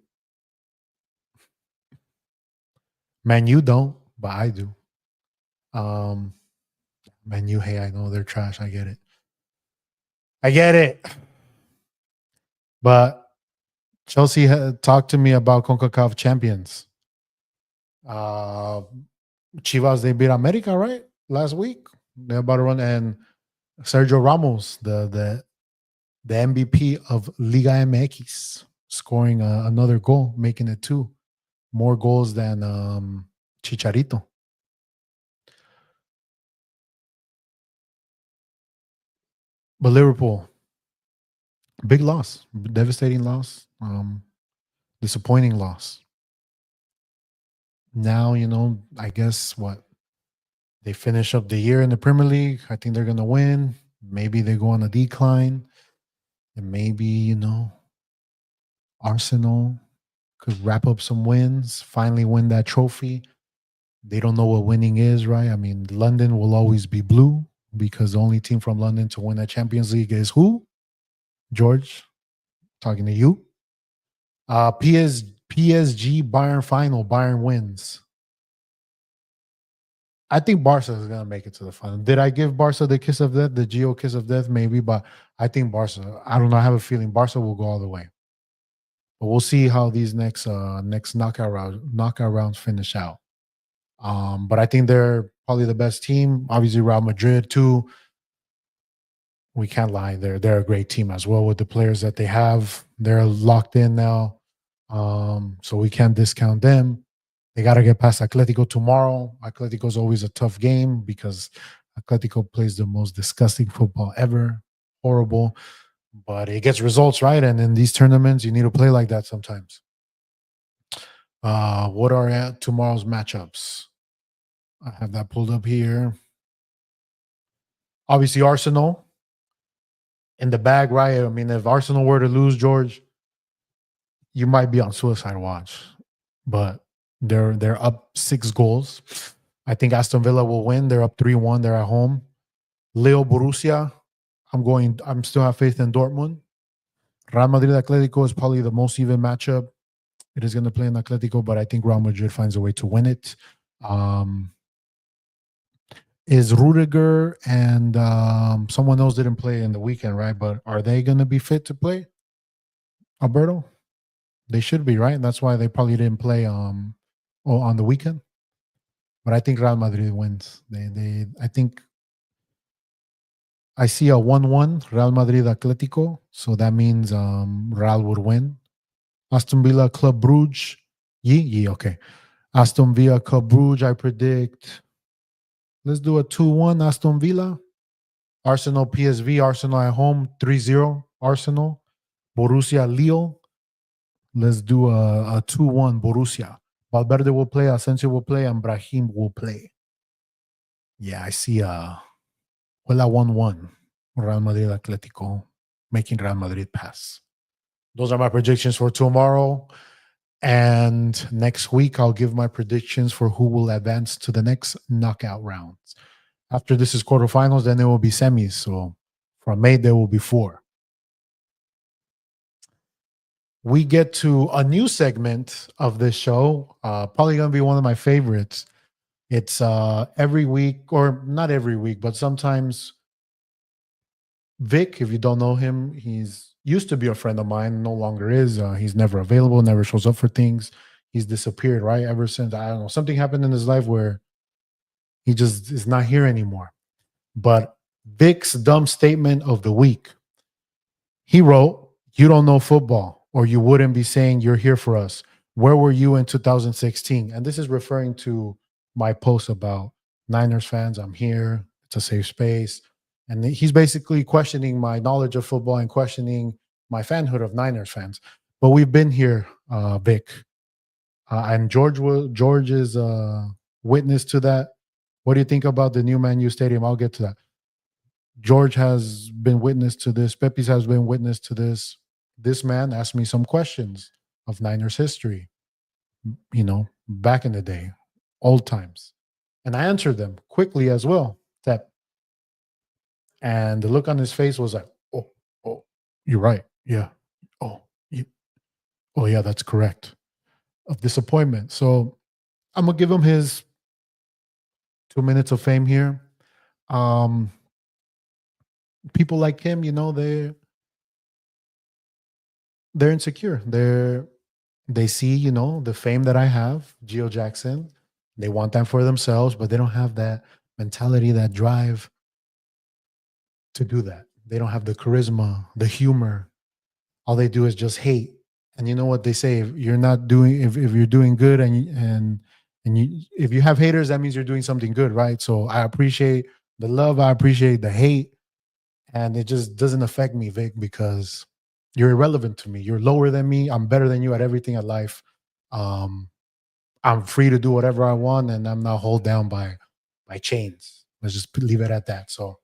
Man, you don't, but I do. Um, Man, you. Hey, I know they're trash. I get it. But Chelsea talked to me about CONCACAF champions. Uh, Chivas, they beat America, right? Last week. They're about to run. And Sergio Ramos, the MVP of Liga MX, scoring another goal, making it two. More goals than Chicharito. But Liverpool, big loss, devastating loss, disappointing loss. Now, I guess what? They finish up the year in the Premier League. I think they're going to win. Maybe they go on a decline. And maybe, Arsenal. could wrap up some wins, finally win that trophy. They don't know what winning is, right? I mean, London will always be blue because the only team from London to win a Champions League is who? George, talking to you. PSG Bayern final. Bayern wins. I think Barca is gonna make it to the final. Did I give Barca the kiss of death, the Geo kiss of death? Maybe, but I think Barca. I don't know. I have a feeling Barca will go all the way. But we'll see how these next knockout rounds finish out. But I think they're probably the best team. Obviously, Real Madrid too. We can't lie. They're a great team as well with the players that they have. They're locked in now, so we can't discount them. They got to get past Atletico tomorrow. Atletico is always a tough game because Atletico plays the most disgusting football ever. Horrible, but it gets results, right? And in these tournaments, you need to play like that sometimes. What are tomorrow's matchups? I have that pulled up here. Obviously, Arsenal in the bag, right? I mean, if Arsenal were to lose, George, you might be on suicide watch. But they're up 6 goals. I think Aston Villa will win. They're up 3-1. They're at home. Leo Borussia. I'm still have faith in Dortmund. Real Madrid Atletico is probably the most even matchup. It is going to play in Atletico, but I think Real Madrid finds a way to win it. Is Rudiger and someone else didn't play in the weekend, right? But are they going to be fit to play? Alberto? They should be, right? And that's why they probably didn't play on the weekend. But I think Real Madrid wins. I think I see a 1-1 Real Madrid Atletico. So that means Real would win. Aston Villa Club Brugge. Okay. Aston Villa Club Brugge, I predict. Let's do a 2-1 Aston Villa. Arsenal PSV. Arsenal at home 3-0. Arsenal. Borussia Lille. Let's do a 2-1 Borussia. Valverde will play, Asensio will play, and Brahim will play. Yeah, I see a 1-1 Real Madrid Atletico making Real Madrid pass. Those are my predictions for tomorrow. And next week, I'll give my predictions for who will advance to the next knockout rounds. After this is quarterfinals, then there will be semis. So from May, there will be 4. We get to a new segment of this show, probably going to be one of my favorites. It's every week, or not every week, but sometimes Vic, if you don't know him, he's used to be a friend of mine, no longer is. He's never available, never shows up for things. He's disappeared, right? Ever since, I don't know, something happened in his life where he just is not here anymore. But Vic's dumb statement of the week. He wrote, "You don't know football, or you wouldn't be saying you're here for us. Where were you in 2016?" And this is referring to my post about Niners fans. I'm here. It's a safe space. And he's basically questioning my knowledge of football and questioning my fanhood of Niners fans. But we've been here, Vic. And George is witness to that. What do you think about the new Man U Stadium? I'll get to that. George has been witness to this. Pepis has been witness to this. This man asked me some questions of Niners history, back in the day, old times. And I answered them quickly as well. And the look on his face was like, oh, you're right. Yeah. Oh, yeah, that's correct. Of disappointment. So I'm going to give him his 2 minutes of fame here. People like him, they're insecure. They see, the fame that I have, Jackson. They want that for themselves, but they don't have that mentality, that drive to do that. They don't have the charisma, the humor. All they do is just hate. And you know what they say? If you're not doing, if you're doing good if you have haters, that means you're doing something good, right? So I appreciate the love. I appreciate the hate. And it just doesn't affect me, Vic, because you're irrelevant to me. You're lower than me. I'm better than you at everything in life. I'm free to do whatever I want, and I'm not held down by chains. Let's just leave it at that. So,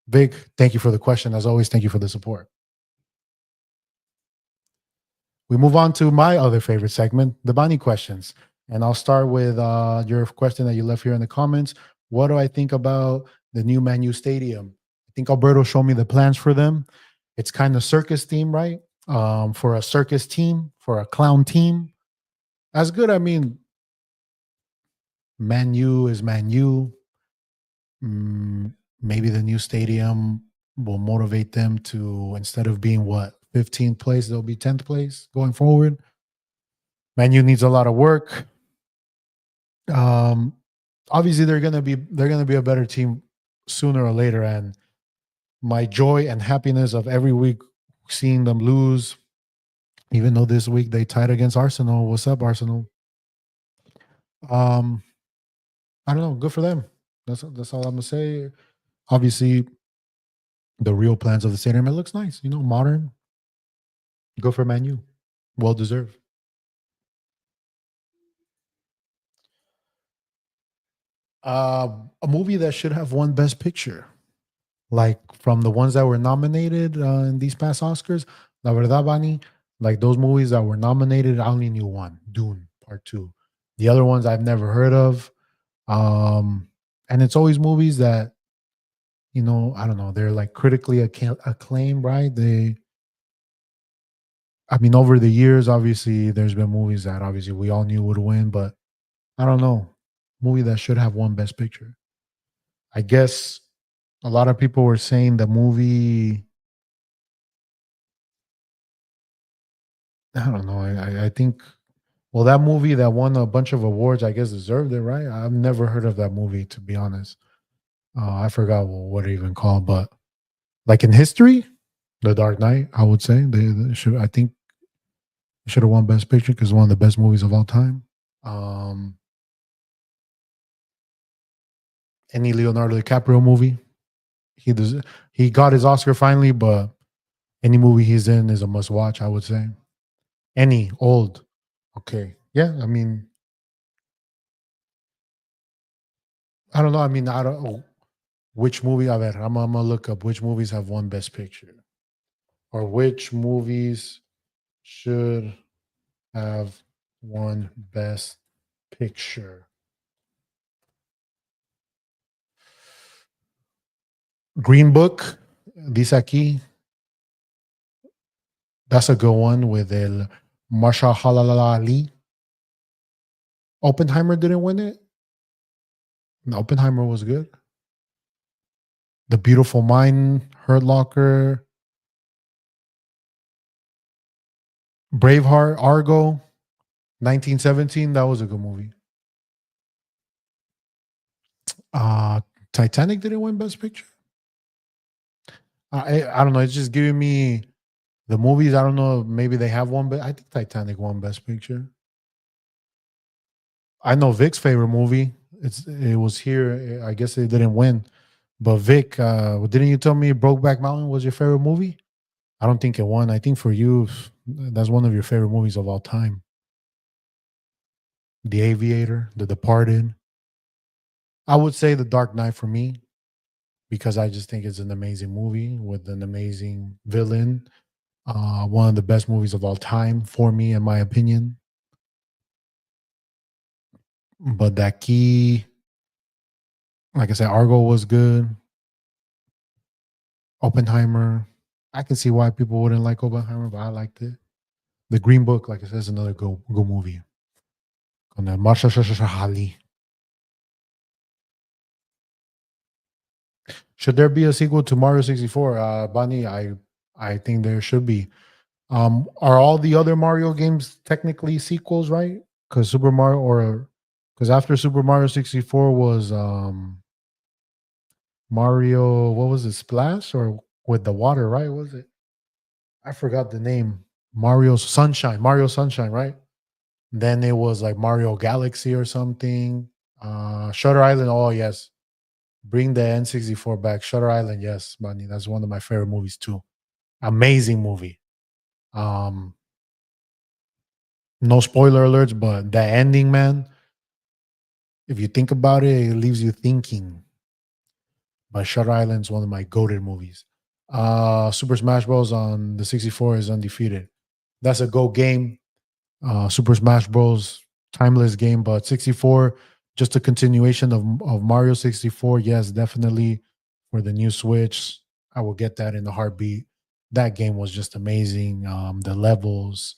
Vic, thank you for the question. As always, thank you for the support. We move on to my other favorite segment, the Bonnie questions. And I'll start with your question that you left here in the comments. What do I think about the new Man U Stadium? I think Alberto showed me the plans for them. It's kind of circus theme, right? For a circus team, for a clown team. That's good. I mean, Man U is Man U. Mm, maybe the new stadium will motivate them to, instead of being what, 15th place, they'll be 10th place going forward. Man U needs a lot of work. Um, Obviously they're gonna be a better team sooner or later. And my joy and happiness of every week seeing them lose, even though this week they tied against Arsenal. What's up, Arsenal? Um, I don't know. Good for them. That's all I'm gonna say. Obviously, the real plans of the stadium. It looks nice. Modern. Go for Man U. Well deserved. Uh, a movie that should have won Best Picture, like from the ones that were nominated in these past Oscars. La verdad, Bani, like those movies that were nominated, I only knew one, Dune Part Two. The other ones I've never heard of. And it's always movies that I don't know, they're like critically acclaimed, right? I mean, over the years, obviously, there's been movies that obviously we all knew would win, but I don't know, movie that should have won Best Picture. I guess a lot of people were saying the movie. I don't know. I think, well, that movie that won a bunch of awards, I guess, deserved it, right? I've never heard of that movie, to be honest. I forgot what it even called, but like in history, The Dark Knight, I would say they should. I think it should have won Best Picture because it's one of the best movies of all time. Um, any Leonardo DiCaprio movie, he does. He got his Oscar finally, but any movie he's in is a must watch. I would say any old. Okay, yeah. I mean, I don't know. I mean, I don't know which movie. I'm gonna look up which movies have won Best Picture or which movies should have won Best Picture. Green Book, dice aquí. That's a good one with El Marshallah Ali. Oppenheimer didn't win it. No, Oppenheimer was good. The Beautiful Mind, Hurt Locker, Braveheart, Argo, 1917. That was a good movie. Uh Titanic didn't win Best Picture. I don't know. It's just giving me the movies. I don't know. Maybe they have one, but I think Titanic won Best Picture. I know Vic's favorite movie. It was here. I guess it didn't win, but Vic, didn't you tell me Brokeback Mountain was your favorite movie? I don't think it won. I think for you, that's one of your favorite movies of all time. The Aviator, The Departed. I would say The Dark Knight for me because I just think it's an amazing movie with an amazing villain. One of the best movies of all time for me, in my opinion. But that key, like I said, Argo was good. Oppenheimer. I can see why people wouldn't like Oppenheimer, but I liked it. The Green Book, like I said, is another good movie. Con el Marsha. Should there be a sequel to Mario 64? Bunny, I think there should be. Are all the other Mario games technically sequels, right? Because Super Mario or because after Super Mario 64 was Mario, what was it, Splash or with the water, right? Was it? I forgot the name. Mario Sunshine, right? Then it was like Mario Galaxy or something. Shutter Island. Oh yes, bring the N64 back. Shutter Island. Yes, Bunny. That's one of my favorite movies too. Amazing movie. Um, no spoiler alerts, but the ending, man. If you think about it, it leaves you thinking. But Shutter Island is one of my goated movies. Super Smash Bros. On the 64 is undefeated. That's a go game. Super Smash Bros. Timeless game, but 64, just a continuation of Mario 64. Yes, definitely for the new Switch. I will get that in a heartbeat. That game was just amazing. The levels,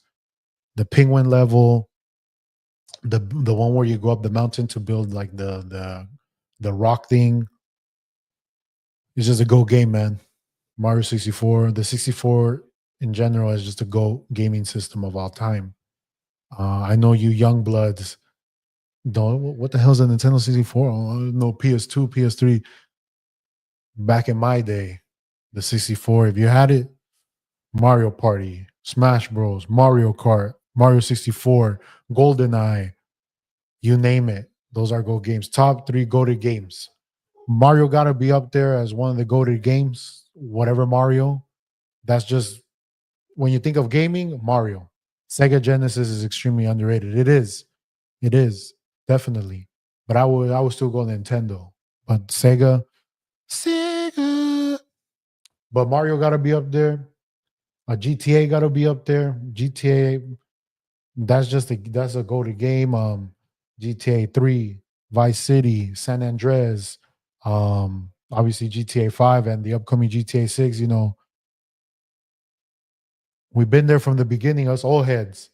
the penguin level, the one where you go up the mountain to build like the rock thing. It's just a go game, man. Mario 64. The 64 in general is just a go gaming system of all time. I know you young bloods don't. What the hell is a Nintendo 64? Oh, no, PS2, PS3. Back in my day, the 64. If you had it, Mario Party, Smash Bros, Mario Kart, Mario 64, GoldenEye, you name it. Those are go games. Top three go to games. Mario got to be up there as one of the go to games. Whatever Mario. That's just when you think of gaming, Mario. Sega Genesis is extremely underrated. It is. It is definitely. But I would still go Nintendo. But Sega. But Mario got to be up there. GTA got to be up there. GTA. That's a go to game. GTA 3, Vice City, San Andreas. Obviously GTA 5 and the upcoming GTA 6. We've been there from the beginning. Us old heads,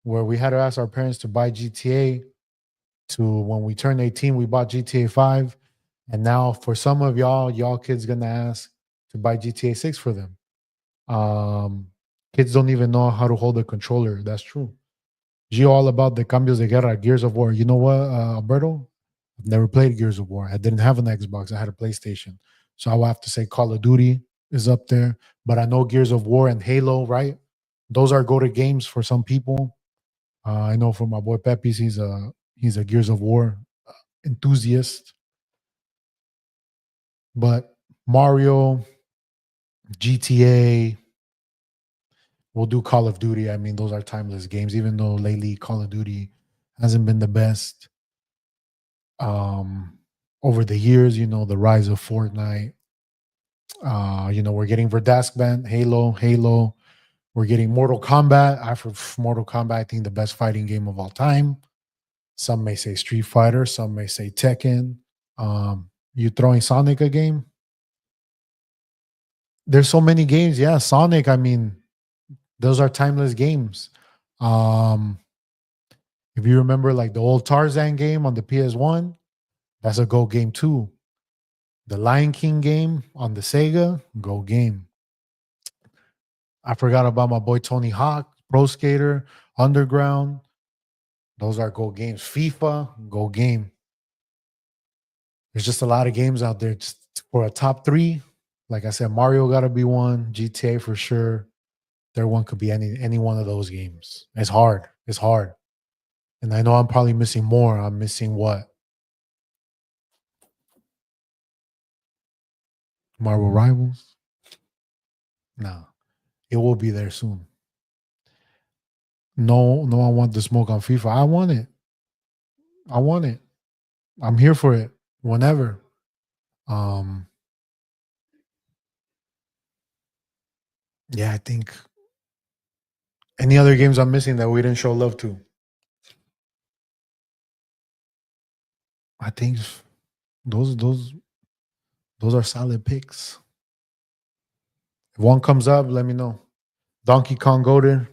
where we had to ask our parents to buy GTA to when we turned 18, we bought GTA 5. And now for some of y'all kids gonna ask to buy GTA 6 for them. Um, Kids don't even know how to hold a controller. That's true. Gio all about the cambios de guerra, Gears of War. You know what, Alberto? I've never played Gears of War. I didn't have an Xbox. I had a PlayStation. So I will have to say Call of Duty is up there. But I know Gears of War and Halo, right? Those are go to games for some people. I know for my boy Pepis, he's a Gears of War enthusiast. But Mario, GTA, we'll do Call of Duty. I mean, those are timeless games, even though lately Call of Duty hasn't been the best. Over the years, the rise of Fortnite. We're getting Verdask Band, Halo. We're getting Mortal Kombat. After Mortal Kombat, I think the best fighting game of all time. Some may say Street Fighter, some may say Tekken. You throwing Sonic a game? There's so many games. Yeah, Sonic. I mean, those are timeless games. Um, if you remember, like the old Tarzan game on the PS1, that's a go game too. The Lion King game on the Sega, go game. I forgot about my boy Tony Hawk, Pro Skater, Underground. Those are go games. FIFA, go game. There's just a lot of games out there. Just for a top three, like I said, Mario got to be one. GTA for sure. Third one could be any one of those games. It's hard. It's hard. And I know I'm probably missing more. I'm missing what? Marvel Rivals? No. It will be there soon. No, no, I want the smoke on FIFA. I want it. I want it. I'm here for it. Whenever. Um, yeah, I think any other games I'm missing that we didn't show love to. I think those those those are solid picks. If one comes up, let me know. Donkey Kong Golden.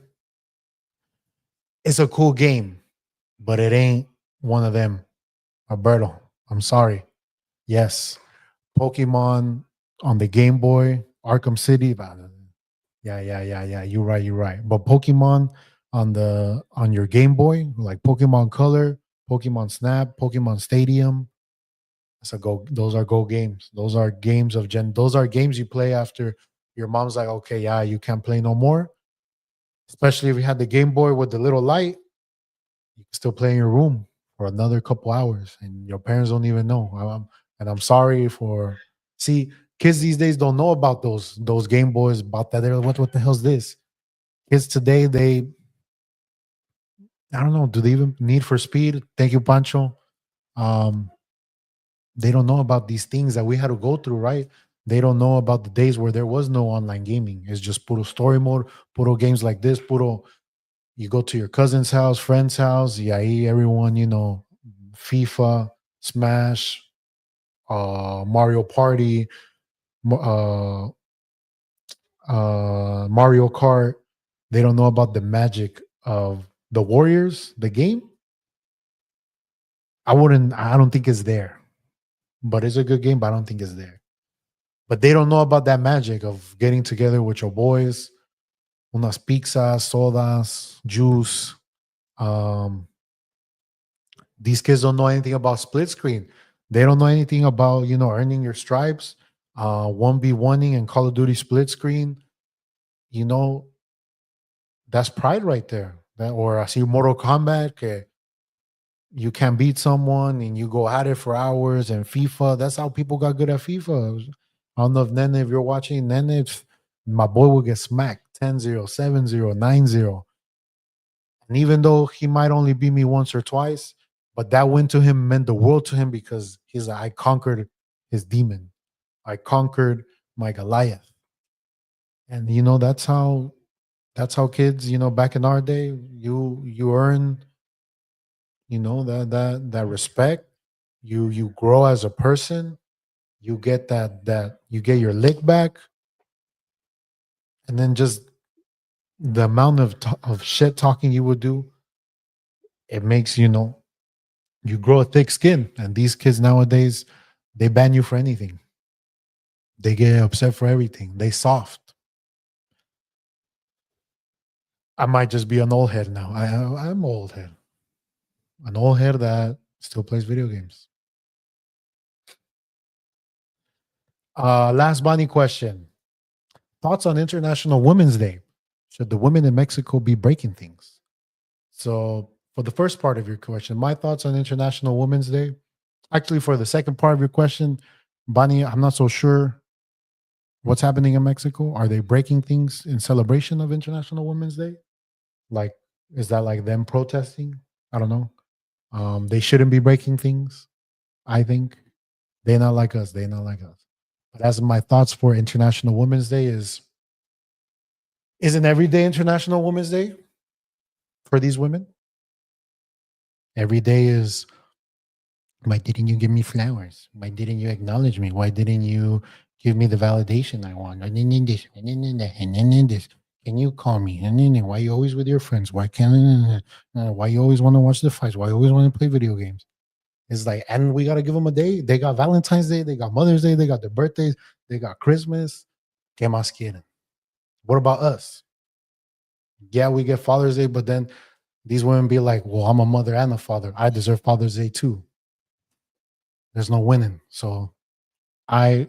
It's a cool game, but it ain't one of them. Alberto, I'm sorry. Yes, Pokemon on the Game Boy, Arkham City. Yeah. You're right. You're right. But Pokemon on your Game Boy, like Pokemon Color, Pokemon Snap, Pokemon Stadium. That's a go. Those are go games. Those are games of gen. Those are games you play after your mom's like, okay, yeah, you can't play no more. Especially if you had the Game Boy with the little light, you can still play in your room for another couple hours, and your parents don't even know. And I'm sorry for. See, kids these days don't know about those Game Boys. About that, they're what the hell's this? Kids today, I don't know. Do they even need for speed? Thank you, Pancho. Um, they don't know about these things that we had to go through, right? They don't know about the days where there was no online gaming. It's just puro story mode, puro games like this, puro you go to your cousin's house, friend's house, y ahí everyone, FIFA, Smash, Mario Party, uh, Mario Kart. They don't know about the magic of the Warriors, the game. I don't think it's there, but it's a good game, but I don't think it's there. But they don't know about that magic of getting together with your boys, unas pizzas, sodas, juice. Um, these kids don't know anything about split screen. They don't know anything about, earning your stripes, 1v1ing and Call of Duty split screen. You know, that's pride right there. Or I see Mortal Kombat, you can beat someone and you go at it for hours, and FIFA. That's how people got good at FIFA. I don't know if you're watching Nene, my boy will get smacked 10-0, 7-0, 9-0. And even though he might only beat me once or twice, but that win to him meant the world to him because he's like, I conquered his demon. I conquered my Goliath. And that's how kids, back in our day, you earn, that respect. You grow as a person. You get that you get your lick back, and then just the amount of shit talking you would do, it makes you grow a thick skin. And these kids nowadays, they ban you for anything. They get upset for everything. They soft. I might just be an old head now. I'm old head, an old head that still plays video games. Last Bonnie question: thoughts on International Women's Day? Should the women in Mexico be breaking things? So, for the first part of your question, my thoughts on International Women's Day. Actually, for the second part of your question, Bonnie, I'm not so sure what's happening in Mexico. Are they breaking things in celebration of International Women's Day? Like, is that like them protesting? I don't know. They shouldn't be breaking things. I think they're not like us. They're not like us. But as my thoughts for International Women's Day isn't every day International Women's Day for these women? Every day is, why didn't you give me flowers? Why didn't you acknowledge me? Why didn't you give me the validation I want? I need this, and then this, and then this. Can you call me? And then why you always with your friends? Why can't? Why you always want to watch the fights? Why you always want to play video games? It's like, and we got to give them a day. They got Valentine's Day. They got Mother's Day. They got their birthdays. They got Christmas. ¿Qué más quieren? What about us? Yeah, we get Father's Day, but then these women be like, well, I'm a mother and a father. I deserve Father's Day too. There's no winning. So I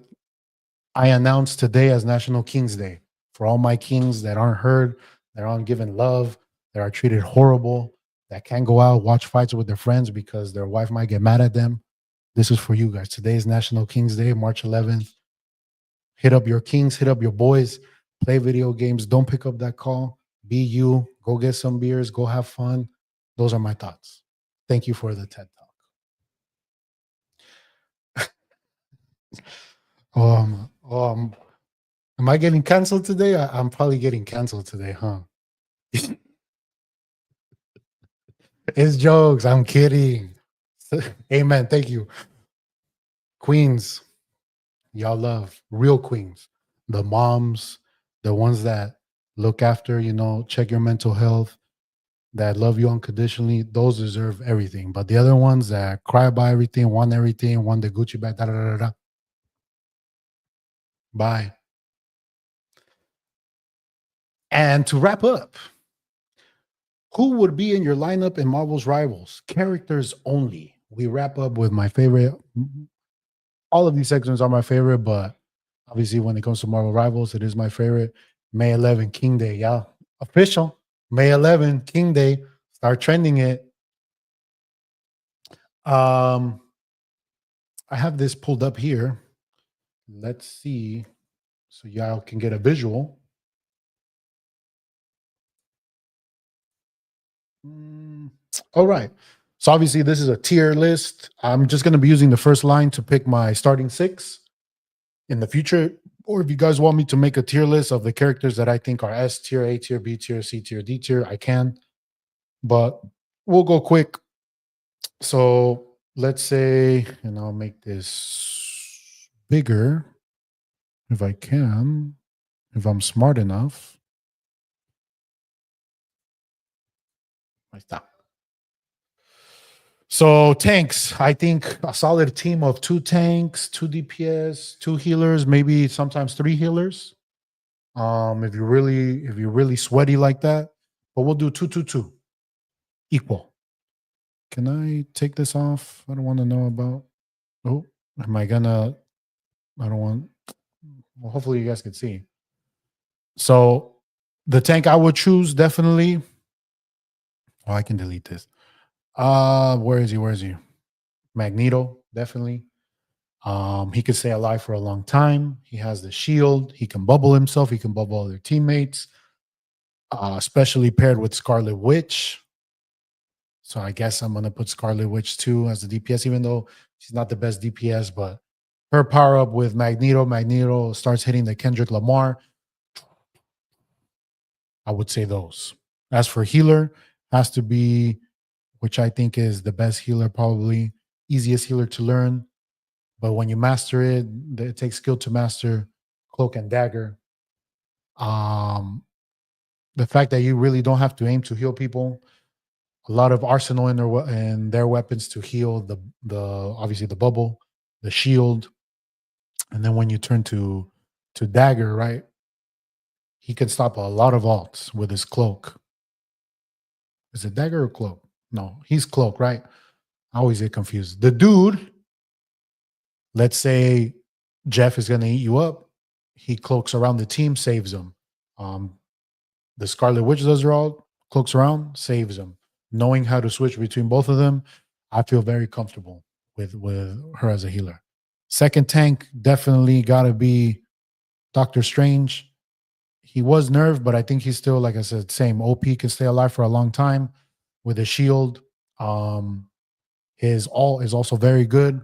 I announced today as National Kings Day for all my kings that aren't heard, that aren't given love, that are treated horrible, that can't go out watch fights with their friends because their wife might get mad at them. This is for you guys. Today is National Kings Day, March 11th. Hit up your kings, hit up your boys, play video games. Don't pick up that call. Be you. Go get some beers. Go have fun. Those are my thoughts. Thank you for the TED Talk. Am I getting canceled today? I'm probably getting canceled today, huh? It's jokes. I'm kidding. Amen. Thank you. Queens, y'all love real queens. The moms, the ones that look after, check your mental health, that love you unconditionally, those deserve everything. But the other ones that cry about everything, want the Gucci bag, da da da da. Bye. And to wrap up, who would be in your lineup in Marvel's Rivals? Characters only. We wrap up with my favorite. All of these sections are my favorite, but obviously when it comes to Marvel Rivals, it is my favorite. May 11, King Day, y'all. Official. May 11, King Day. Start trending it. I have this pulled up here. Let's see. So y'all can get a visual. All right. So obviously this is a tier list. I'm just going to be using the first line to pick my starting six. in the future, or if you guys want me to make a tier list of the characters that I think are S tier, A tier, B tier, C tier, D tier, I can. But we'll go quick. So let's say, and I'll make this bigger if I can, if I'm smart enough. Like that. So tanks, I think a solid team of two tanks, two DPS, two healers, maybe sometimes three healers. If you're really sweaty like that, but we'll do two, two, two, equal. Can I take this off? I don't want to know about. Oh, am I gonna? I don't want. Well, hopefully you guys can see. So the tank I would choose definitely. Oh, I can delete this. Where is he? Where is he? Magneto, definitely. He could stay alive for a long time. He has the shield. He can bubble himself. He can bubble other teammates. Especially paired with Scarlet Witch. So I guess I'm gonna put Scarlet Witch too as the DPS, even though she's not the best DPS, but her power up with Magneto. Magneto starts hitting the Kendrick Lamar. I would say those. As for healer, has to be, which I think is the best healer, probably easiest healer to learn. But when you master it, it takes skill to master Cloak and Dagger. Um, the fact that you really don't have to aim to heal people, a lot of arsenal in their weapons to heal the obviously the bubble, the shield, and then when you turn to Dagger, right, he can stop a lot of ults with his cloak. Is it Dagger or Cloak? No, he's Cloak, right? I always get confused. The dude, let's say Jeff is going to eat you up. He cloaks around the team, saves them. Um, the Scarlet Witch does her all, cloaks around, saves them. Knowing how to switch between both of them, I feel very comfortable with her as a healer. Second tank, definitely got to be Doctor Strange. He was nerfed, but I think he's still, like I said, same. OP can stay alive for a long time with a shield. His alt is also very good,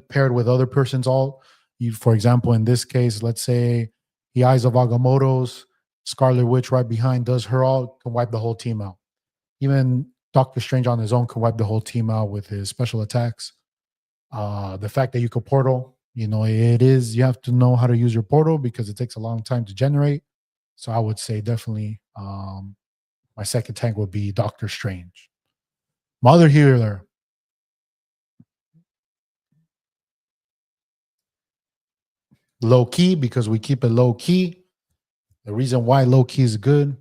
paired with other person's alt. For example, in this case, let's say the Eyes of Agamotto's Scarlet Witch right behind does her alt, can wipe the whole team out. Even Doctor Strange on his own can wipe the whole team out with his special attacks. The fact that you could portal, you have to know how to use your portal because it takes a long time to generate. So I would say definitely my second tank would be Doctor Strange. My other healer, low key, because we keep it low key. The reason why low key is good,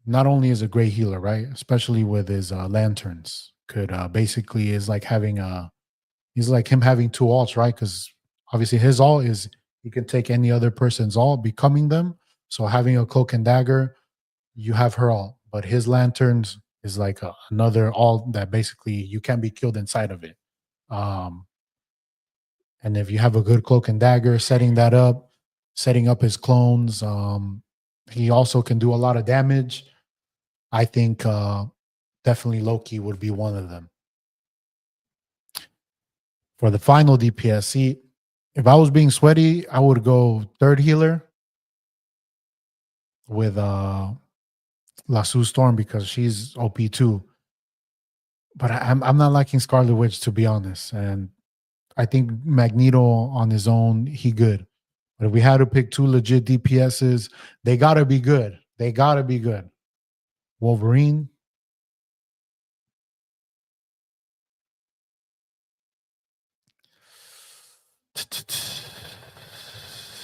not only is a great healer, right? Especially with his lanterns, could basically is like having he's like him having two alts, right? Because obviously his alt is he can take any other person's alt, becoming them. So having a cloak and dagger, you have her alt, but his lanterns is like another alt that basically you can be killed inside of it. Um, and if you have a good cloak and dagger, setting up his clones, he also can do a lot of damage. I think definitely Loki would be one of them. For the final DPS, see, if I was being sweaty, I would go third healer with Lasso Storm because she's OP too. But I'm not liking Scarlet Witch, to be honest. And I think Magneto on his own, he good. But if we had to pick two legit DPSs, they gotta be good. They gotta be good. Wolverine.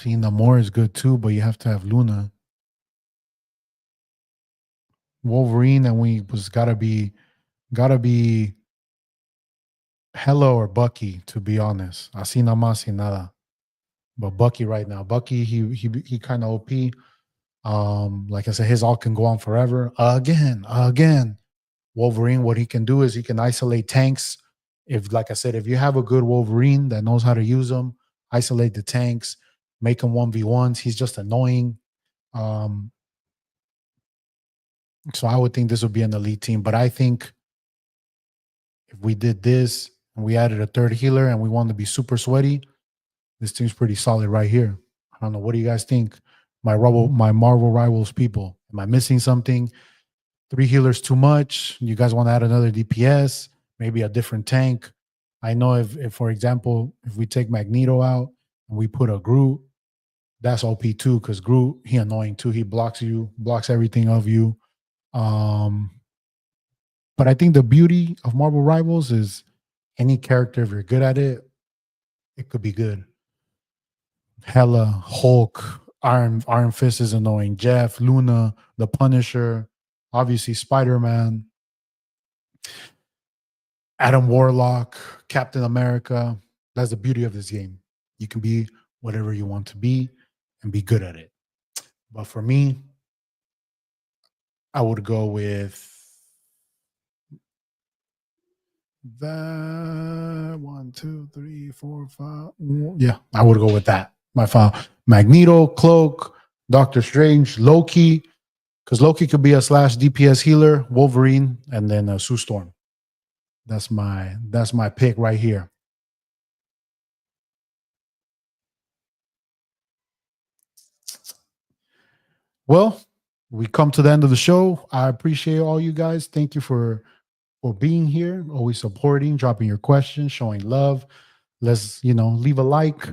See, Namor is good too, but you have to have Luna. Wolverine, and we was gotta be Hello or Bucky, to be honest. Así nada más y nada. But Bucky right now. Bucky, he kind of OP. Like I said, his all can go on forever. Again. Wolverine, what he can do is he can isolate tanks. If, like I said, if you have a good Wolverine that knows how to use them, isolate the tanks, make them 1v1s. He's just annoying. Um, so I would think this would be an elite team. But I think if we did this and we added a third healer and we wanted to be super sweaty, This team's pretty solid right here. I don't know. What do you guys think? My Marvel Rivals people. Am I missing something? 3 healers too much? You guys want to add another DPS? Maybe a different tank? I know if for example, if we take Magneto out and we put a Groot, that's OP too, because Groot, he annoying too. He blocks you, blocks everything of you. But I think the beauty of Marvel Rivals is any character, if you're good at it, it could be good. Hella, Hulk, Iron Fist is annoying. Jeff, Luna, the Punisher, obviously Spider-Man, Adam Warlock, Captain America. That's the beauty of this game. You can be whatever you want to be and be good at it. But for me, I would go with that 1, 2, 3, 4, 5. Yeah, I would go with that. My file: Magneto, Cloak, Doctor Strange, Loki, because Loki could be a slash DPS healer, Wolverine, and then Sue Storm. That's my pick right here. Well, we come to the end of the show. I appreciate all you guys. Thank you for being here, always supporting, dropping your questions, showing love. Let's, leave a like,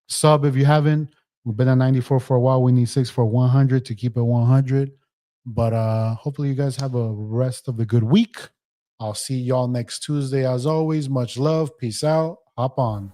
sub if you haven't. We've been at 94 for a while. We need 6 for 100 to keep it 100. But hopefully you guys have a rest of the good week. I'll see y'all next Tuesday. As always, much love. Peace out. Hop on.